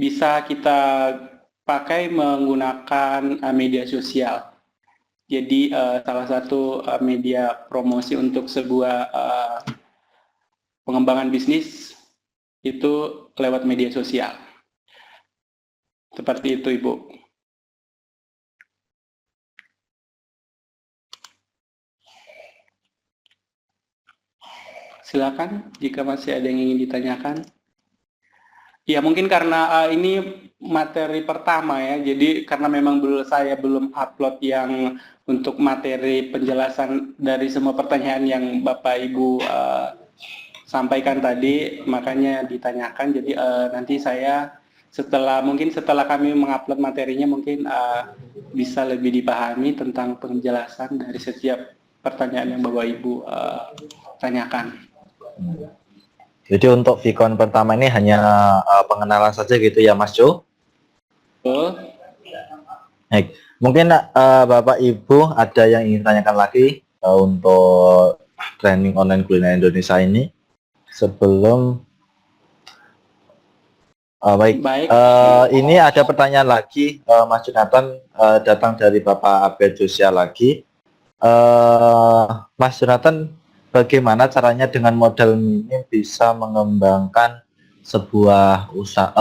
bisa kita pakai menggunakan media sosial. Jadi salah satu media promosi untuk sebuah pengembangan bisnis itu lewat media sosial. Seperti itu Ibu. Silakan jika masih ada yang ingin ditanyakan. Ya mungkin karena ini materi pertama ya, jadi karena memang saya belum upload yang untuk materi penjelasan dari semua pertanyaan yang Bapak Ibu sampaikan tadi, makanya ditanyakan. Jadi nanti saya setelah kami mengupload materinya mungkin bisa lebih dipahami tentang penjelasan dari setiap pertanyaan yang Bapak Ibu tanyakan. Jadi untuk Vicon pertama ini hanya pengenalan saja gitu ya Mas Jo? Betul. Baik. Mungkin Bapak Ibu ada yang ingin tanyakan lagi untuk training online kuliner Indonesia ini sebelum baik. Ini ada pertanyaan lagi Mas Jonathan, datang dari Bapak Abed Josia lagi. Mas Jonathan, bagaimana caranya dengan modal minim bisa mengembangkan sebuah usaha?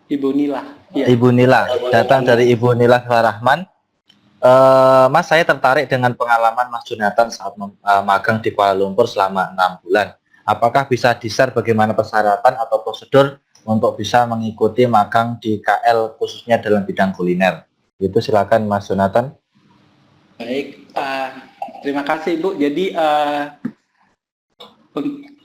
Ibu Nila. Ya. Ibu Nila, datang dari Ibu Nila Rahman. Mas, saya tertarik dengan pengalaman Mas Jonathan saat magang di Kuala Lumpur selama 6 bulan. Apakah bisa di-share bagaimana persyaratan atau prosedur untuk bisa mengikuti magang di KL khususnya dalam bidang kuliner. Itu silakan Mas Jonathan. Baik, terima kasih Ibu. Jadi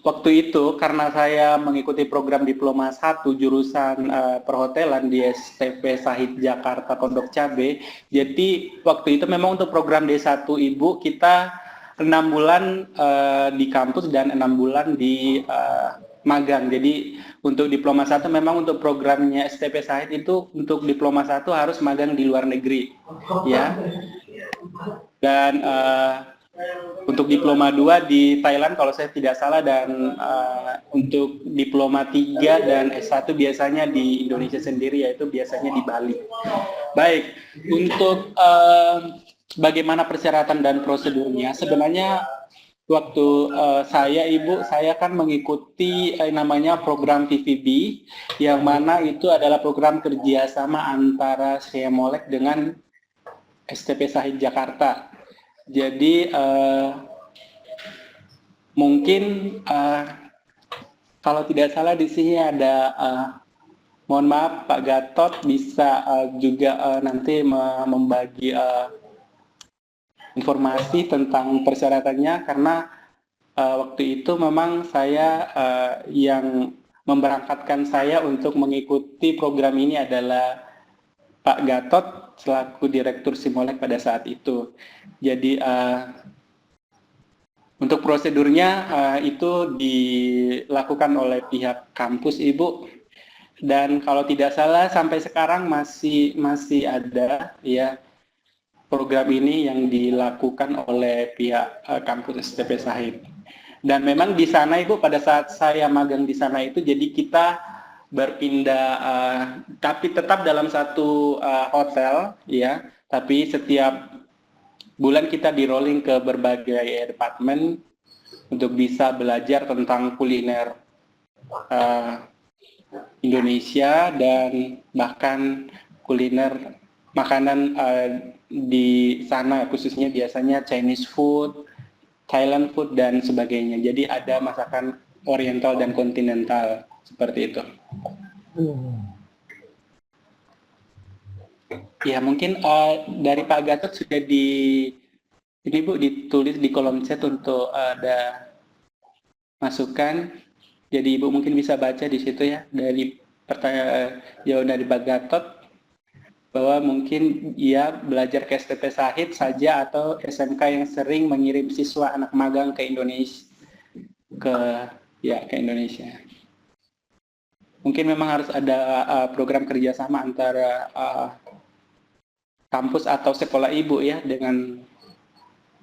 waktu itu karena saya mengikuti program Diploma 1 jurusan perhotelan di STP Sahid Jakarta Pondok Cabe. Jadi waktu itu memang untuk program D1 Ibu kita 6 bulan di kampus dan 6 bulan di magang. Jadi untuk Diploma 1 memang untuk programnya STP Sahid itu untuk Diploma 1 harus magang di luar negeri. Ya. Dan untuk Diploma 2 di Thailand kalau saya tidak salah, dan untuk Diploma 3 dan S1 biasanya di Indonesia sendiri, yaitu biasanya di Bali. Baik, untuk bagaimana persyaratan dan prosedurnya, sebenarnya waktu saya kan mengikuti namanya program VVB, yang mana itu adalah program kerjasama antara Molek dengan STP Sahid Jakarta. Jadi mungkin kalau tidak salah di sini ada, mohon maaf Pak Gatot bisa juga nanti membagi informasi tentang persyaratannya, karena waktu itu memang saya yang memberangkatkan saya untuk mengikuti program ini adalah Pak Gatot selaku Direktur Simolek pada saat itu. Jadi untuk prosedurnya itu dilakukan oleh pihak kampus Ibu, dan kalau tidak salah sampai sekarang masih ada ya program ini yang dilakukan oleh pihak kampus STP Sahid. Dan memang di sana Ibu, pada saat saya magang di sana itu, jadi kita berpindah, tapi tetap dalam satu hotel, ya. Tapi setiap bulan kita di rolling ke berbagai departemen untuk bisa belajar tentang kuliner Indonesia dan bahkan kuliner makanan di sana, khususnya biasanya Chinese food, Thailand food dan sebagainya. Jadi ada masakan Oriental dan kontinental seperti itu. Ya mungkin dari Pak Gatot sudah ini Bu ditulis di kolom chat untuk ada masukan. Jadi Ibu mungkin bisa baca di situ ya, dari pertanyaan jawaban dari Pak Gatot, bahwa mungkin ia belajar ke STP Sahid saja atau SMK yang sering mengirim siswa anak magang ke Indonesia, ke Indonesia. Mungkin memang harus ada program kerjasama antara kampus atau sekolah Ibu ya dengan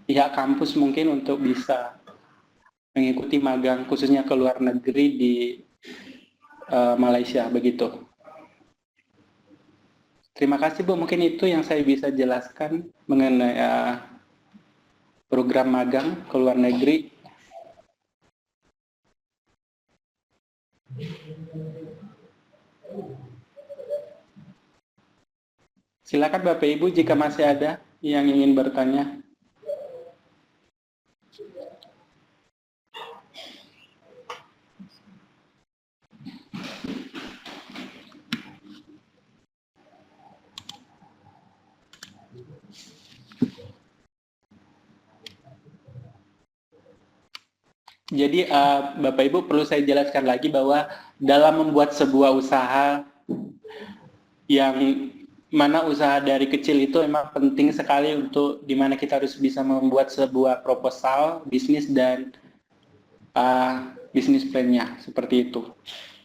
pihak kampus mungkin untuk bisa mengikuti magang khususnya ke luar negeri di Malaysia begitu. Terima kasih Bu, mungkin itu yang saya bisa jelaskan mengenai program magang ke luar negeri. Silakan Bapak Ibu jika masih ada yang ingin bertanya. Jadi Bapak Ibu perlu saya jelaskan lagi bahwa dalam membuat sebuah usaha, yang mana usaha dari kecil itu memang penting sekali untuk dimana kita harus bisa membuat sebuah proposal bisnis dan bisnis plan-nya seperti itu.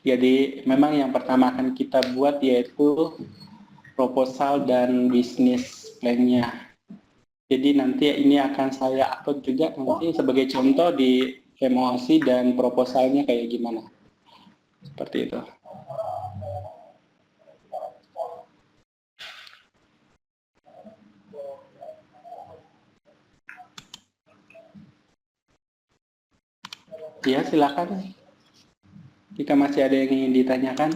Jadi memang yang pertama akan kita buat yaitu proposal dan bisnis plan-nya. Jadi nanti ini akan saya upload juga nanti sebagai contoh di emosi dan proposalnya kayak gimana. Seperti itu. Ya, silakan. Jika masih ada yang ingin ditanyakan.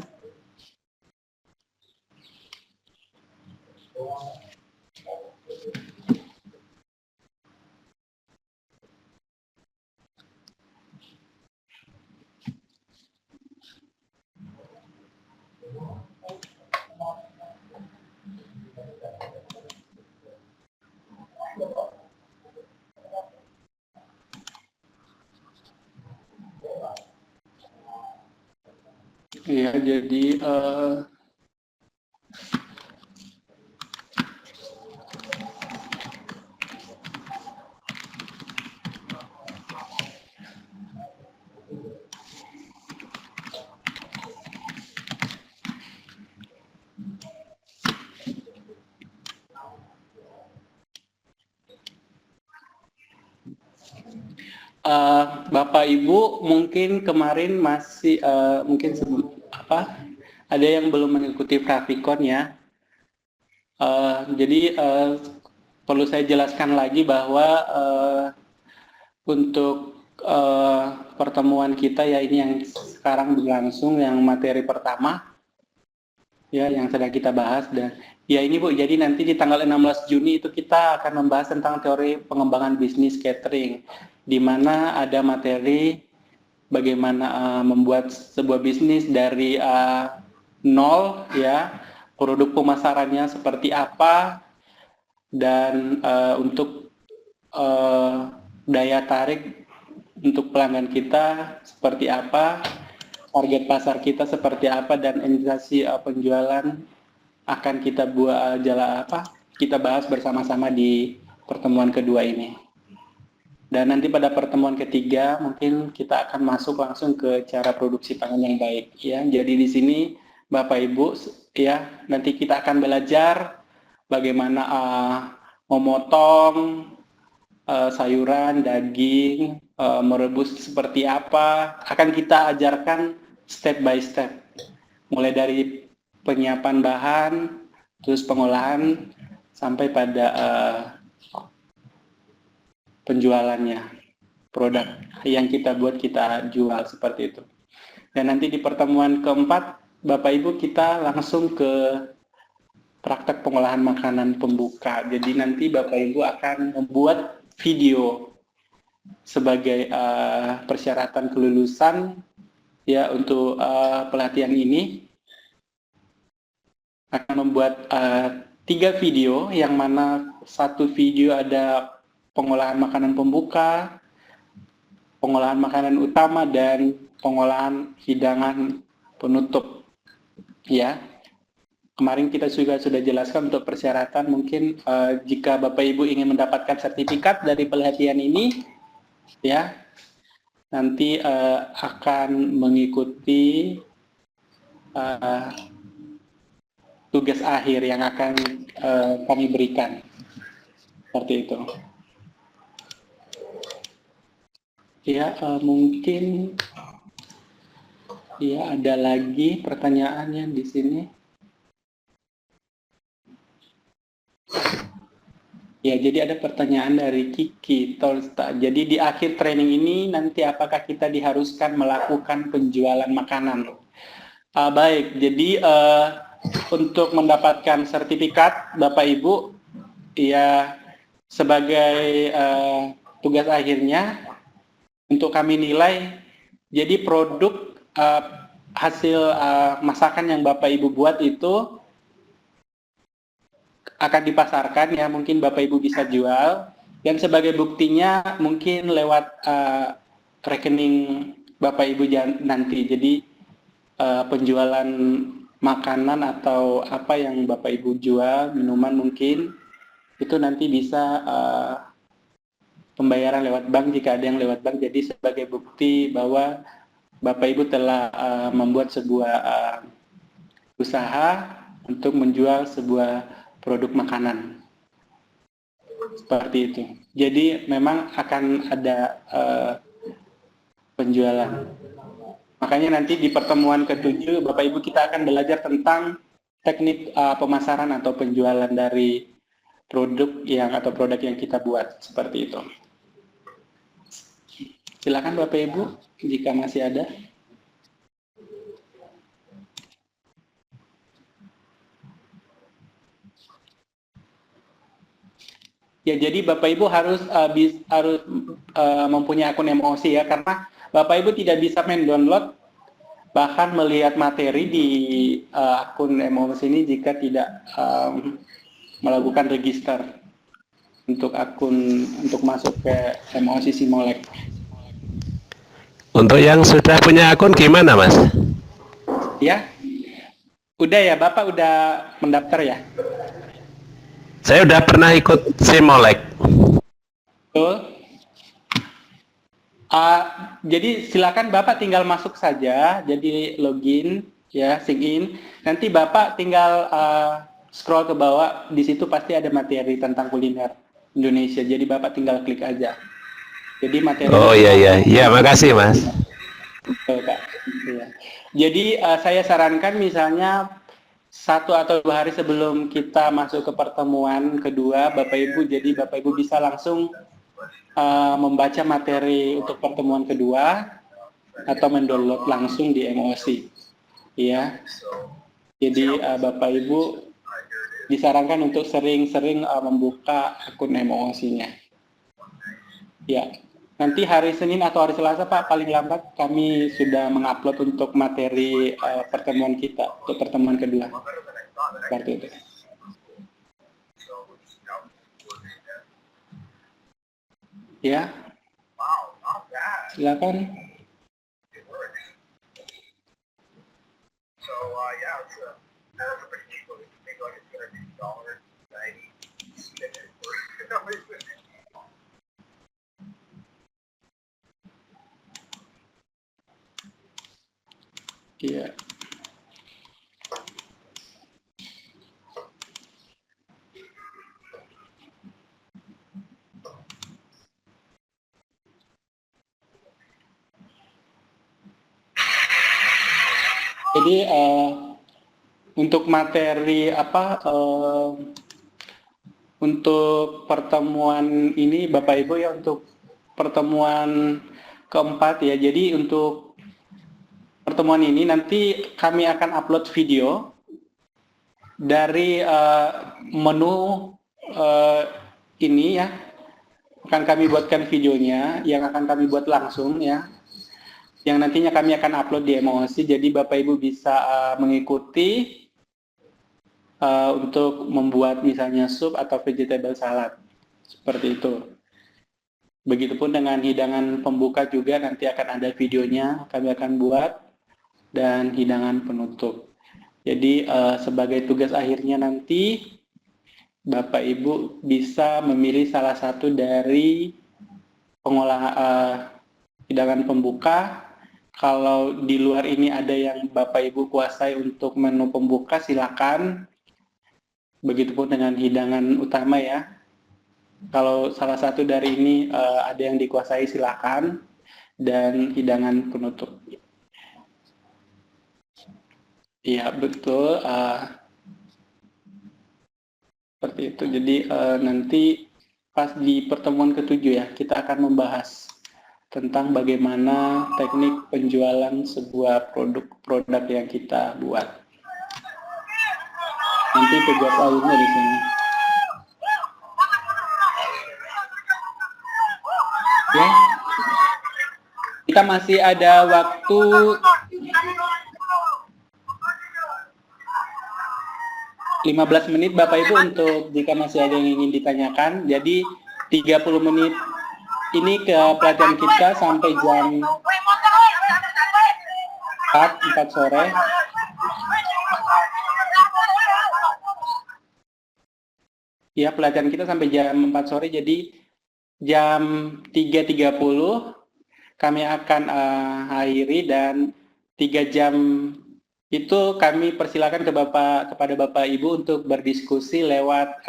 Ya, jadi Bapak Ibu mungkin kemarin masih mungkin ada yang belum mengikuti Prafikon ya. Jadi perlu saya jelaskan lagi bahwa untuk pertemuan kita ya ini yang sekarang berlangsung, yang materi pertama ya yang sedang kita bahas. Dan ya ini Bu, jadi nanti di tanggal 16 Juni itu kita akan membahas tentang teori pengembangan bisnis catering, di mana ada materi bagaimana membuat sebuah bisnis dari nol ya, produk pemasarannya seperti apa, dan untuk daya tarik untuk pelanggan kita seperti apa, target pasar kita seperti apa, dan inisiasi penjualan akan kita buat kita bahas bersama-sama di pertemuan kedua ini. Dan nanti pada pertemuan ketiga mungkin kita akan masuk langsung ke cara produksi pangan yang baik ya. Jadi di sini Bapak Ibu ya, nanti kita akan belajar bagaimana memotong sayuran, daging, merebus seperti apa, akan kita ajarkan step by step. Mulai dari penyiapan bahan, terus pengolahan, sampai pada penjualannya, produk yang kita buat kita jual seperti itu. Dan nanti di pertemuan keempat, Bapak Ibu kita langsung ke praktek pengolahan makanan pembuka. Jadi nanti Bapak Ibu akan membuat video sebagai persyaratan kelulusan ya untuk pelatihan ini. Akan membuat 3 video, yang mana 1 video ada pengolahan makanan pembuka, pengolahan makanan utama, dan pengolahan hidangan penutup. Ya, kemarin kita juga sudah jelaskan untuk persyaratan. Mungkin jika Bapak Ibu ingin mendapatkan sertifikat dari pelatihan ini, ya, nanti akan mengikuti tugas akhir yang akan kami berikan. Seperti itu. Ya, mungkin ya ada lagi pertanyaannya di sini. Ya, jadi ada pertanyaan dari Kiki Tolsta. Jadi di akhir training ini nanti apakah kita diharuskan melakukan penjualan makanan? Baik, jadi untuk mendapatkan sertifikat Bapak Ibu ya sebagai tugas akhirnya untuk kami nilai, jadi produk hasil masakan yang Bapak Ibu buat itu akan dipasarkan ya, mungkin Bapak Ibu bisa jual, dan sebagai buktinya mungkin lewat rekening Bapak Ibu nanti. Jadi penjualan makanan atau apa yang Bapak Ibu jual, minuman mungkin, itu nanti bisa pembayaran lewat bank jika ada yang lewat bank. Jadi sebagai bukti bahwa Bapak Ibu telah membuat sebuah usaha untuk menjual sebuah produk makanan. Seperti itu. Jadi memang akan ada penjualan. Makanya nanti di pertemuan ke-7 Bapak Ibu kita akan belajar tentang teknik pemasaran atau penjualan dari produk yang kita buat, seperti itu. Silakan Bapak Ibu jika masih ada. Ya, jadi Bapak Ibu harus mempunyai akun emosi ya, karena Bapak Ibu tidak bisa mendownload bahkan melihat materi di akun emosi ini jika tidak melakukan register untuk akun untuk masuk ke emosi Simolek. Untuk yang sudah punya akun gimana, Mas? Ya, udah ya, Bapak udah mendaftar ya? Saya udah pernah ikut Simolek. Betul. Jadi silakan Bapak tinggal masuk saja, jadi login, ya, sign in. Nanti Bapak tinggal scroll ke bawah, di situ pasti ada materi tentang kuliner Indonesia. Jadi Bapak tinggal klik aja. Jadi materi. Oh iya, makasih Mas. Betul, Kak. Iya. Jadi saya sarankan misalnya 1 atau 2 hari sebelum kita masuk ke pertemuan kedua, Bapak Ibu, jadi Bapak Ibu bisa langsung membaca materi untuk pertemuan kedua atau mendownload langsung di MOC, ya. Jadi Bapak Ibu disarankan untuk sering-sering membuka akun MOC-nya. Ya, nanti hari Senin atau hari Selasa Pak, paling lambat kami sudah mengupload untuk materi pertemuan kita untuk pertemuan kedua. Seperti itu. Ya, silakan. Iya. Jadi untuk materi untuk pertemuan ini Bapak Ibu ya, untuk pertemuan keempat ya. Jadi untuk pertemuan ini nanti kami akan upload video dari menu ini ya. Akan kami buatkan videonya yang akan kami buat langsung ya. Yang nantinya kami akan upload di MOC, jadi Bapak Ibu bisa mengikuti untuk membuat misalnya sup atau vegetable salad, seperti itu. Begitupun dengan hidangan pembuka juga nanti akan ada videonya, kami akan buat, dan hidangan penutup. Jadi sebagai tugas akhirnya nanti, Bapak Ibu bisa memilih salah satu dari pengolahan hidangan pembuka. Kalau di luar ini ada yang Bapak Ibu kuasai untuk menu pembuka, silakan. Begitupun dengan hidangan utama ya. Kalau salah satu dari ini ada yang dikuasai, silakan. Dan hidangan penutup. Iya, betul. Seperti itu. Jadi nanti pas di pertemuan ketujuh ya, kita akan membahas tentang bagaimana teknik penjualan sebuah produk yang kita buat. Nanti tugas akhirnya di sini. Ya. Kita masih ada waktu 15 menit Bapak Ibu untuk jika masih ada yang ingin ditanyakan. Jadi 30 menit ini ke pelatihan kita sampai jam 4 sore. Ya, pelatihan kita sampai jam 4 sore, jadi jam 3.30 kami akan akhiri, dan 3 jam itu kami persilakan kepada Bapak Ibu untuk berdiskusi lewat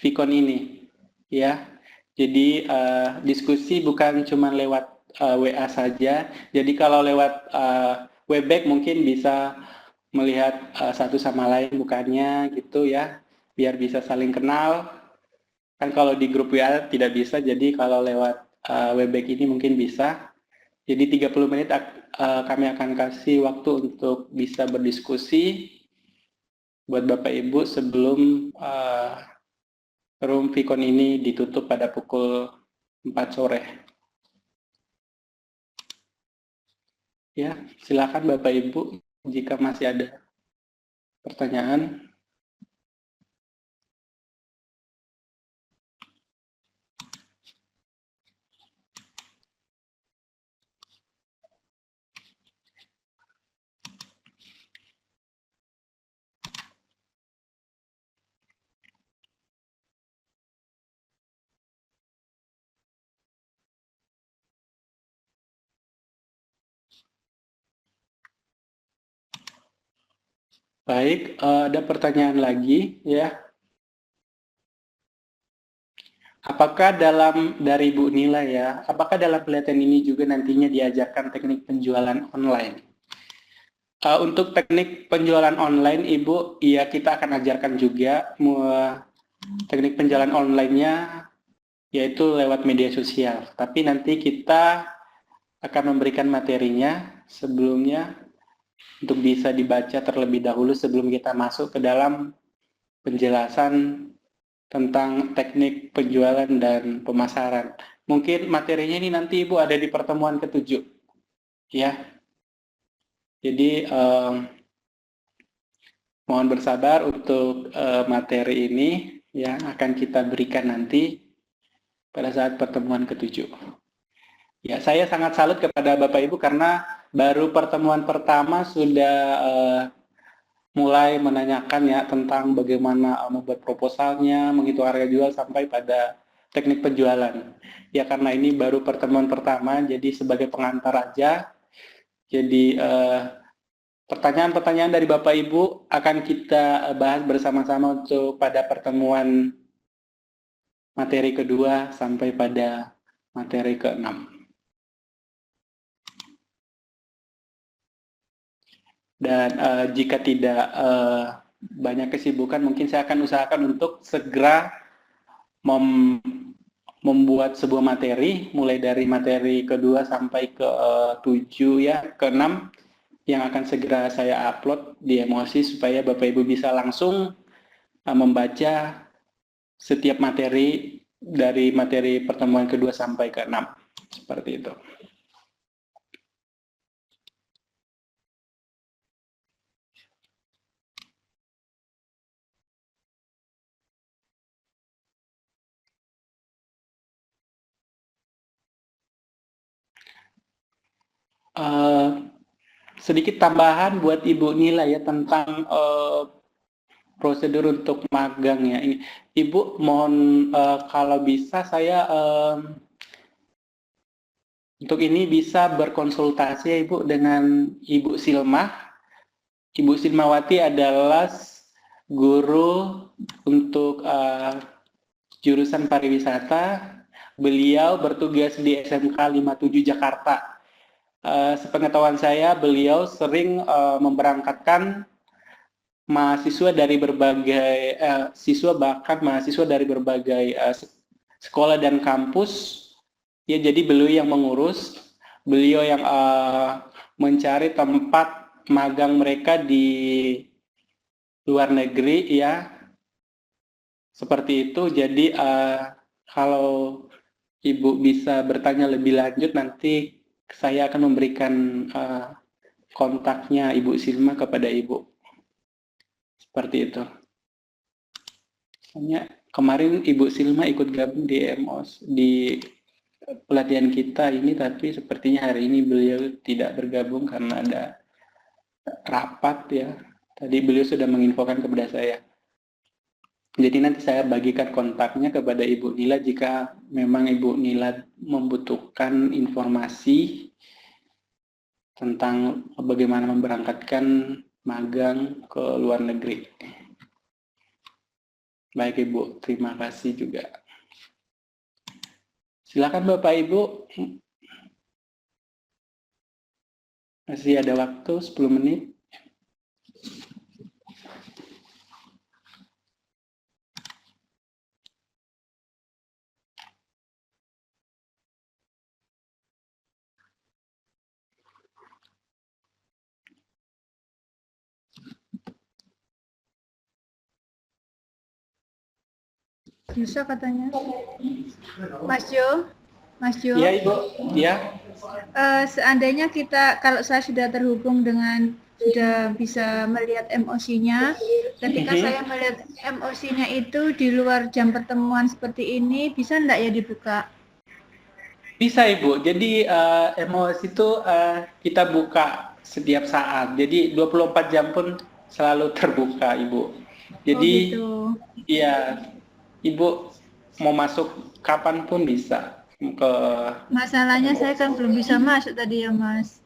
Vicon ini. Ya. Jadi diskusi bukan cuma lewat WA saja. Jadi kalau lewat Webex mungkin bisa melihat satu sama lain mukanya gitu ya, biar bisa saling kenal. Kan kalau di grup WA tidak bisa, jadi kalau lewat Webex ini mungkin bisa. Jadi 30 menit kami akan kasih waktu untuk bisa berdiskusi buat Bapak Ibu sebelum room Vicon ini ditutup pada pukul 4 sore. Ya, silakan Bapak Ibu jika masih ada pertanyaan. Baik, ada pertanyaan lagi ya. Apakah dari Bu Nila ya, apakah dalam pelatihan ini juga nantinya diajarkan teknik penjualan online? Untuk teknik penjualan online, Ibu, ya kita akan ajarkan juga teknik penjualan online-nya yaitu lewat media sosial. Tapi nanti kita akan memberikan materinya sebelumnya untuk bisa dibaca terlebih dahulu sebelum kita masuk ke dalam penjelasan tentang teknik penjualan dan pemasaran. Mungkin materinya ini nanti Ibu ada di pertemuan ke-7. Ya. Jadi mohon bersabar untuk materi ini ya akan kita berikan nanti pada saat pertemuan ke-7. Ya, saya sangat salut kepada Bapak Ibu karena baru pertemuan pertama sudah mulai menanyakan ya tentang bagaimana membuat proposalnya, menghitung harga jual sampai pada teknik penjualan. Ya karena ini baru pertemuan pertama, jadi sebagai pengantar aja. Jadi pertanyaan-pertanyaan dari Bapak Ibu akan kita bahas bersama-sama untuk pada pertemuan materi kedua sampai pada materi ke-6. Dan jika tidak banyak kesibukan, mungkin saya akan usahakan untuk segera membuat sebuah materi, mulai dari materi kedua sampai ke-7 ya, ke-6, yang akan segera saya upload di Emosi supaya Bapak Ibu bisa langsung membaca setiap materi dari materi pertemuan kedua sampai ke-6. Seperti itu. Sedikit tambahan buat Ibu Nila ya tentang prosedur untuk magang ya. Ibu mohon kalau bisa saya untuk ini bisa berkonsultasi ya Ibu dengan Ibu Silma. Ibu Silmawati adalah guru untuk jurusan pariwisata. Beliau bertugas di SMK 57 Jakarta. Sepengetahuan saya, beliau sering memberangkatkan mahasiswa dari berbagai siswa bahkan mahasiswa dari berbagai sekolah dan kampus. Ya, jadi beliau yang mengurus, beliau yang mencari tempat magang mereka di luar negeri ya. Seperti itu. Jadi kalau Ibu bisa bertanya lebih lanjut nanti saya akan memberikan kontaknya Ibu Silma kepada Ibu. Seperti itu. Soalnya kemarin Ibu Silma ikut gabung di MOS di pelatihan kita ini, tapi sepertinya hari ini beliau tidak bergabung karena ada rapat ya. Tadi beliau sudah menginfokan kepada saya. Jadi nanti saya bagikan kontaknya kepada Ibu Nila jika memang Ibu Nila membutuhkan informasi tentang bagaimana memberangkatkan magang ke luar negeri. Baik Ibu, terima kasih juga. Silakan Bapak Ibu. Masih ada waktu 10 menit. Bisa katanya. Mas Jo. Iya Ibu, ya. Seandainya kalau saya sudah terhubung dengan sudah bisa melihat MOC-nya, ketika saya melihat MOC-nya itu di luar jam pertemuan seperti ini, bisa enggak ya dibuka? Bisa Ibu, jadi MOC itu kita buka setiap saat, jadi 24 jam pun selalu terbuka Ibu. Jadi iya, Ibu mau masuk kapan pun bisa. Masalahnya saya kan belum bisa masuk tadi ya Mas.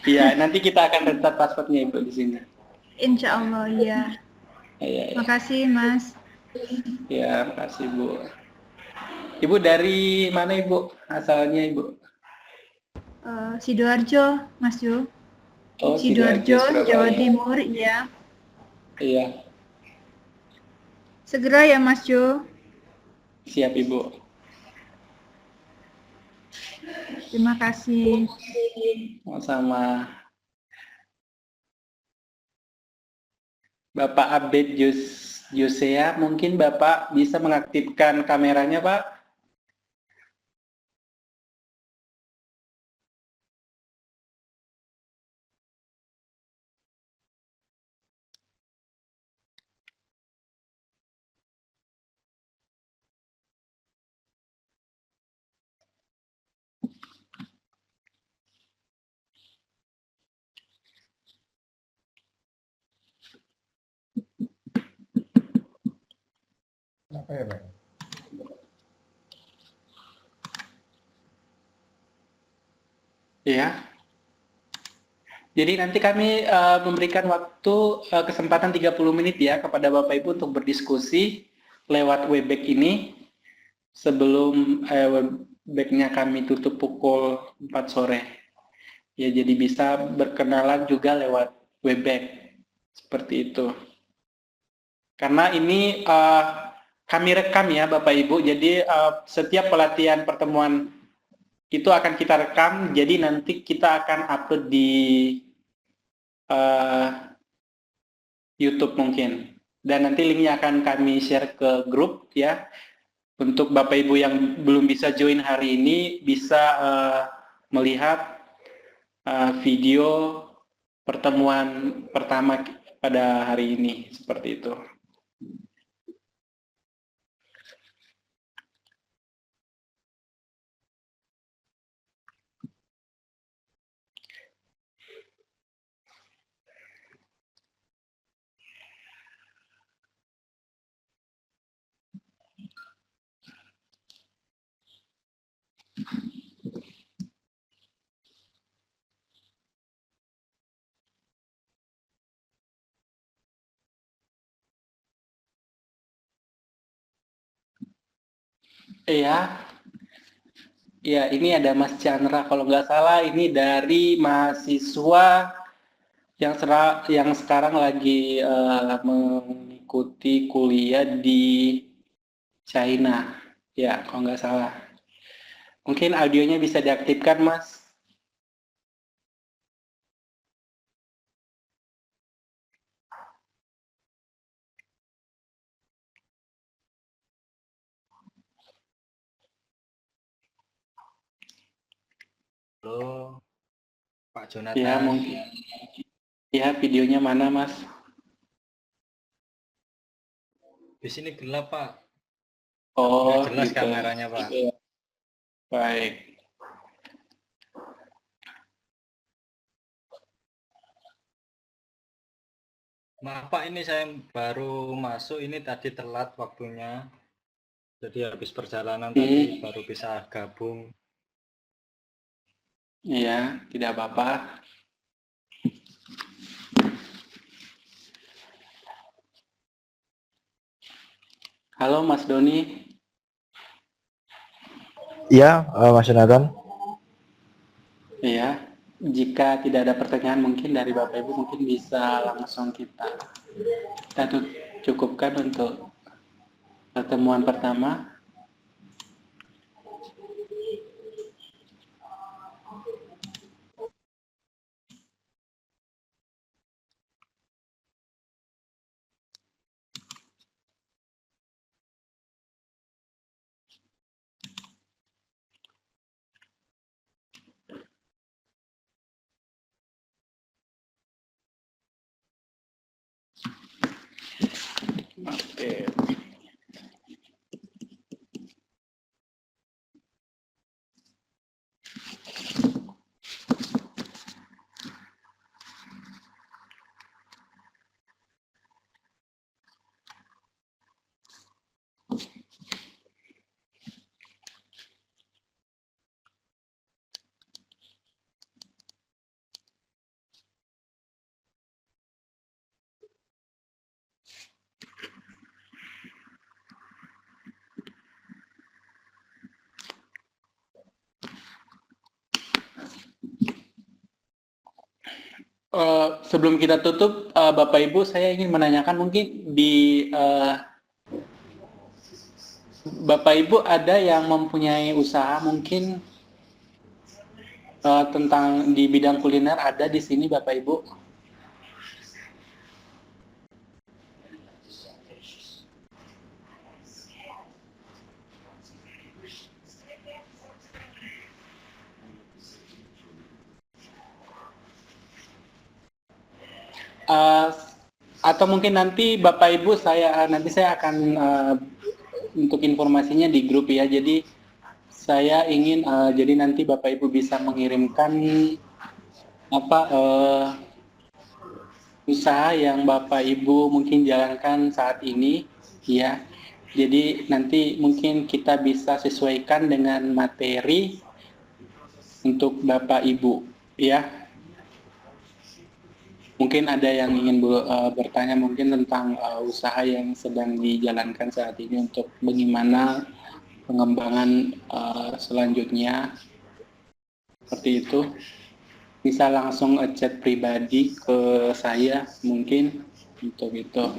Iya, nanti kita akan rentat passwordnya Ibu di sini. Insya Allah, ya. Iya, iya. Makasih, Mas. Ya, makasih Bu. Ibu dari mana Ibu? Asalnya Ibu? Sidoarjo, Mas Jo. Oh, Sidoarjo, Sidoarjo, Jawa Surabaya. Timur, ya. Iya, Segera ya, Mas Jo. siap Ibu. Terima kasih. Sama Bapak Abed Yosea, mungkin Bapak bisa mengaktifkan kameranya, Pak? Apa ya, Pak? Iya. Jadi nanti kami memberikan waktu kesempatan 30 menit ya kepada Bapak Ibu untuk berdiskusi lewat Webex ini sebelum Webex-nya kami tutup pukul 4 sore. Ya, jadi bisa berkenalan juga lewat Webex seperti itu. Karena ini kami rekam ya Bapak Ibu, jadi setiap pelatihan pertemuan itu akan kita rekam, jadi nanti kita akan upload di YouTube mungkin. Dan nanti linknya akan kami share ke grup ya. Untuk Bapak Ibu yang belum bisa join hari ini, bisa melihat video pertemuan pertama pada hari ini, seperti itu. Iya, ya ini ada Mas Chandra kalau nggak salah ini dari mahasiswa yang sekarang lagi mengikuti kuliah di China, ya kalau nggak salah. Mungkin audionya bisa diaktifkan, Mas. Halo, Pak Ya, Jonathan. mungkin. Ya, videonya mana, Mas? Di sini gelap, Pak. Oh, Nggak jelas gitu. kameranya, Pak. Baik. Maaf, Pak, ini saya baru masuk, ini tadi telat waktunya. Jadi habis perjalanan tadi baru bisa gabung. Iya, tidak apa-apa. Halo, Mas Doni. Iya, Mas Jonathan. Iya, jika tidak ada pertanyaan mungkin dari Bapak Ibu mungkin bisa langsung kita cukupkan untuk pertemuan pertama. Oke. sebelum kita tutup, Bapak Ibu, saya ingin menanyakan mungkin di Bapak Ibu ada yang mempunyai usaha mungkin tentang di bidang kuliner, ada di sini Bapak Ibu? Atau mungkin nanti Bapak Ibu nanti saya akan untuk informasinya di grup ya. Jadi saya ingin jadi nanti Bapak Ibu bisa mengirimkan usaha yang Bapak Ibu mungkin jalankan saat ini ya. Jadi nanti mungkin kita bisa sesuaikan dengan materi untuk Bapak Ibu ya. Mungkin ada yang ingin bertanya mungkin tentang usaha yang sedang dijalankan saat ini untuk bagaimana pengembangan selanjutnya. Seperti itu. Bisa langsung chat pribadi ke saya mungkin untuk itu.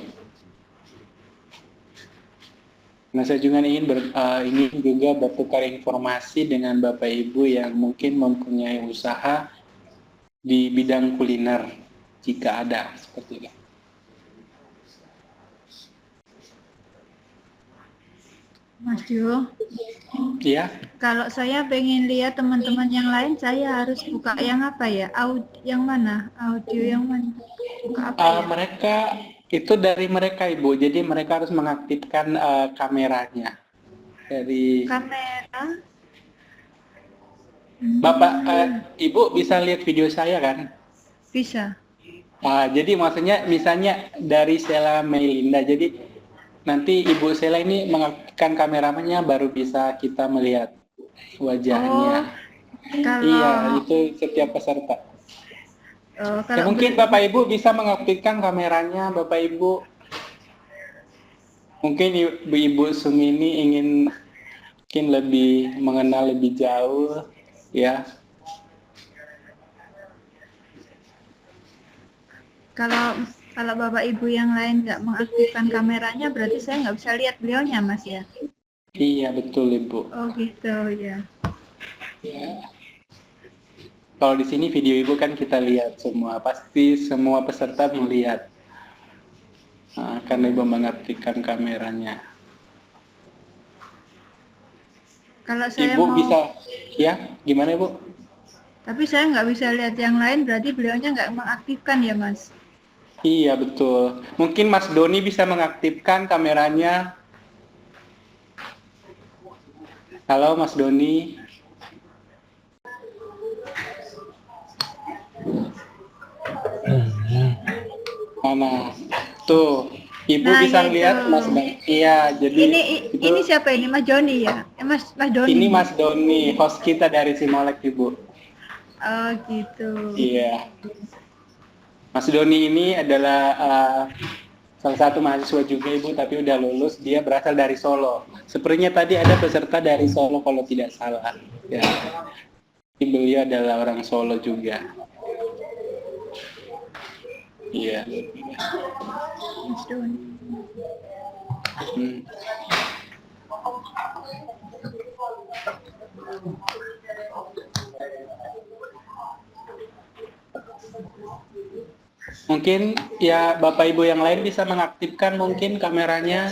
Nah, saya juga ingin juga bertukar informasi dengan Bapak Ibu yang mungkin mempunyai usaha di bidang kuliner. Jika ada seperti itu. Mas Jo, Iya. kalau saya pengen lihat teman-teman yang lain, saya harus buka yang apa ya? Yang mana? Audio yang mana? Buka apa ya? Mereka itu dari mereka Ibu, jadi mereka harus mengaktifkan kameranya dari Kamera. Bapak. Ibu bisa lihat video saya kan? Bisa. Jadi maksudnya misalnya dari Sheila Melinda, jadi nanti Ibu Sheila ini mengaktifkan kameranya baru bisa kita melihat wajahnya. Kalau Iya, itu setiap peserta. Ya, kalau mungkin Bapak Ibu bisa mengaktifkan kameranya, Bapak Ibu. Mungkin Ibu Sumini ingin mungkin lebih mengenal lebih jauh, ya. Kalau Bapak Ibu yang lain nggak mengaktifkan kameranya, berarti saya nggak bisa lihat beliaunya, Mas ya? Iya, betul Ibu. Oh gitu ya. Ya. Kalau di sini video Ibu kan kita lihat semua, pasti semua peserta melihat. Karena Ibu mengaktifkan kameranya. Kalau saya Ibu mau, bisa, ya gimana Ibu? tapi saya nggak bisa lihat yang lain, berarti beliaunya nggak mengaktifkan ya, Mas? Iya betul. Mungkin Mas Doni bisa mengaktifkan kameranya. Halo Mas Doni. Mana? Tuh, Ibu Nah, bisa ya lihat itu. Mas Doni. Iya, jadi Ini siapa ini? Mas Joni ya? Mas Doni. ini Mas Doni, host kita dari Simolek Ibu. Oh gitu. Iya. Mas Doni ini adalah salah satu mahasiswa juga Ibu, tapi udah lulus. Dia berasal dari Solo. Sepertinya tadi ada peserta dari Solo kalau tidak salah. Ya. Beliau adalah orang Solo juga. Iya. Mas Doni. Mungkin ya Bapak Ibu yang lain bisa mengaktifkan mungkin kameranya.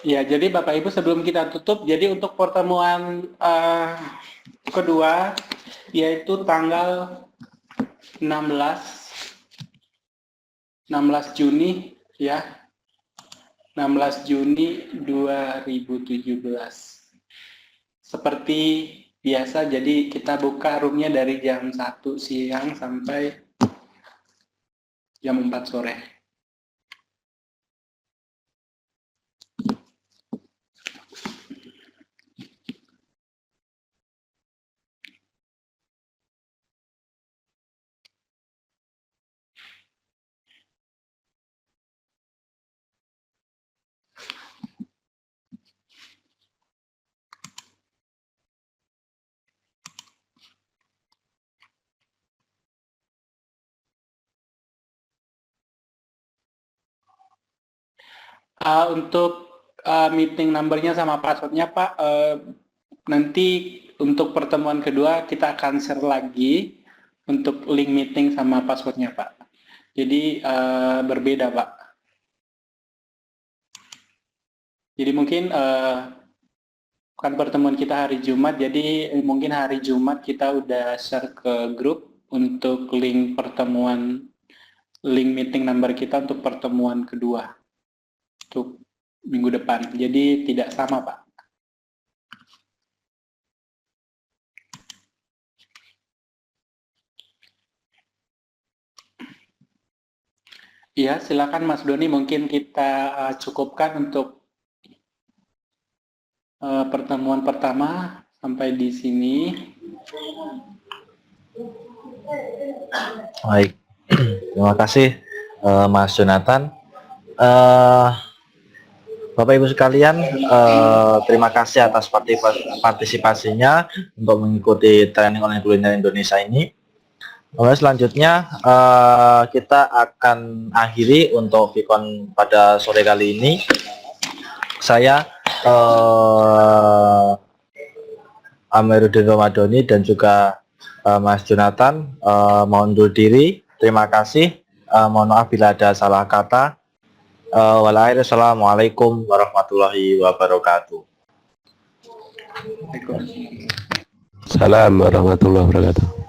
Ya, jadi Bapak Ibu sebelum kita tutup, jadi untuk pertemuan kedua yaitu tanggal 16 Juni ya. 16 Juni 2017. Seperti biasa, jadi kita buka roomnya dari jam 1 siang sampai jam 4 sore. Untuk meeting numbernya sama passwordnya Pak, nanti untuk pertemuan kedua kita akan share lagi untuk link meeting sama passwordnya Pak. Jadi berbeda Pak. Jadi mungkin kan pertemuan kita hari Jumat, jadi mungkin hari Jumat kita udah share ke grup untuk link pertemuan, link meeting number kita untuk pertemuan kedua. Untuk minggu depan, jadi tidak sama Pak. Ya, silakan Mas Doni, mungkin kita cukupkan untuk pertemuan pertama sampai di sini. Baik, terima kasih Mas Jonathan. Bapak Ibu sekalian, terima kasih atas partisipasinya untuk mengikuti training online kuliner Indonesia ini. Lalu selanjutnya kita akan akhiri untuk Vicon pada sore kali ini. Saya Amiruddin Romadhoni dan juga Mas Jonathan mohon undur diri. Terima kasih. Mohon maaf bila ada salah kata. Wassalamualaikum warahmatullahi wabarakatuh. Salam warahmatullahi wabarakatuh.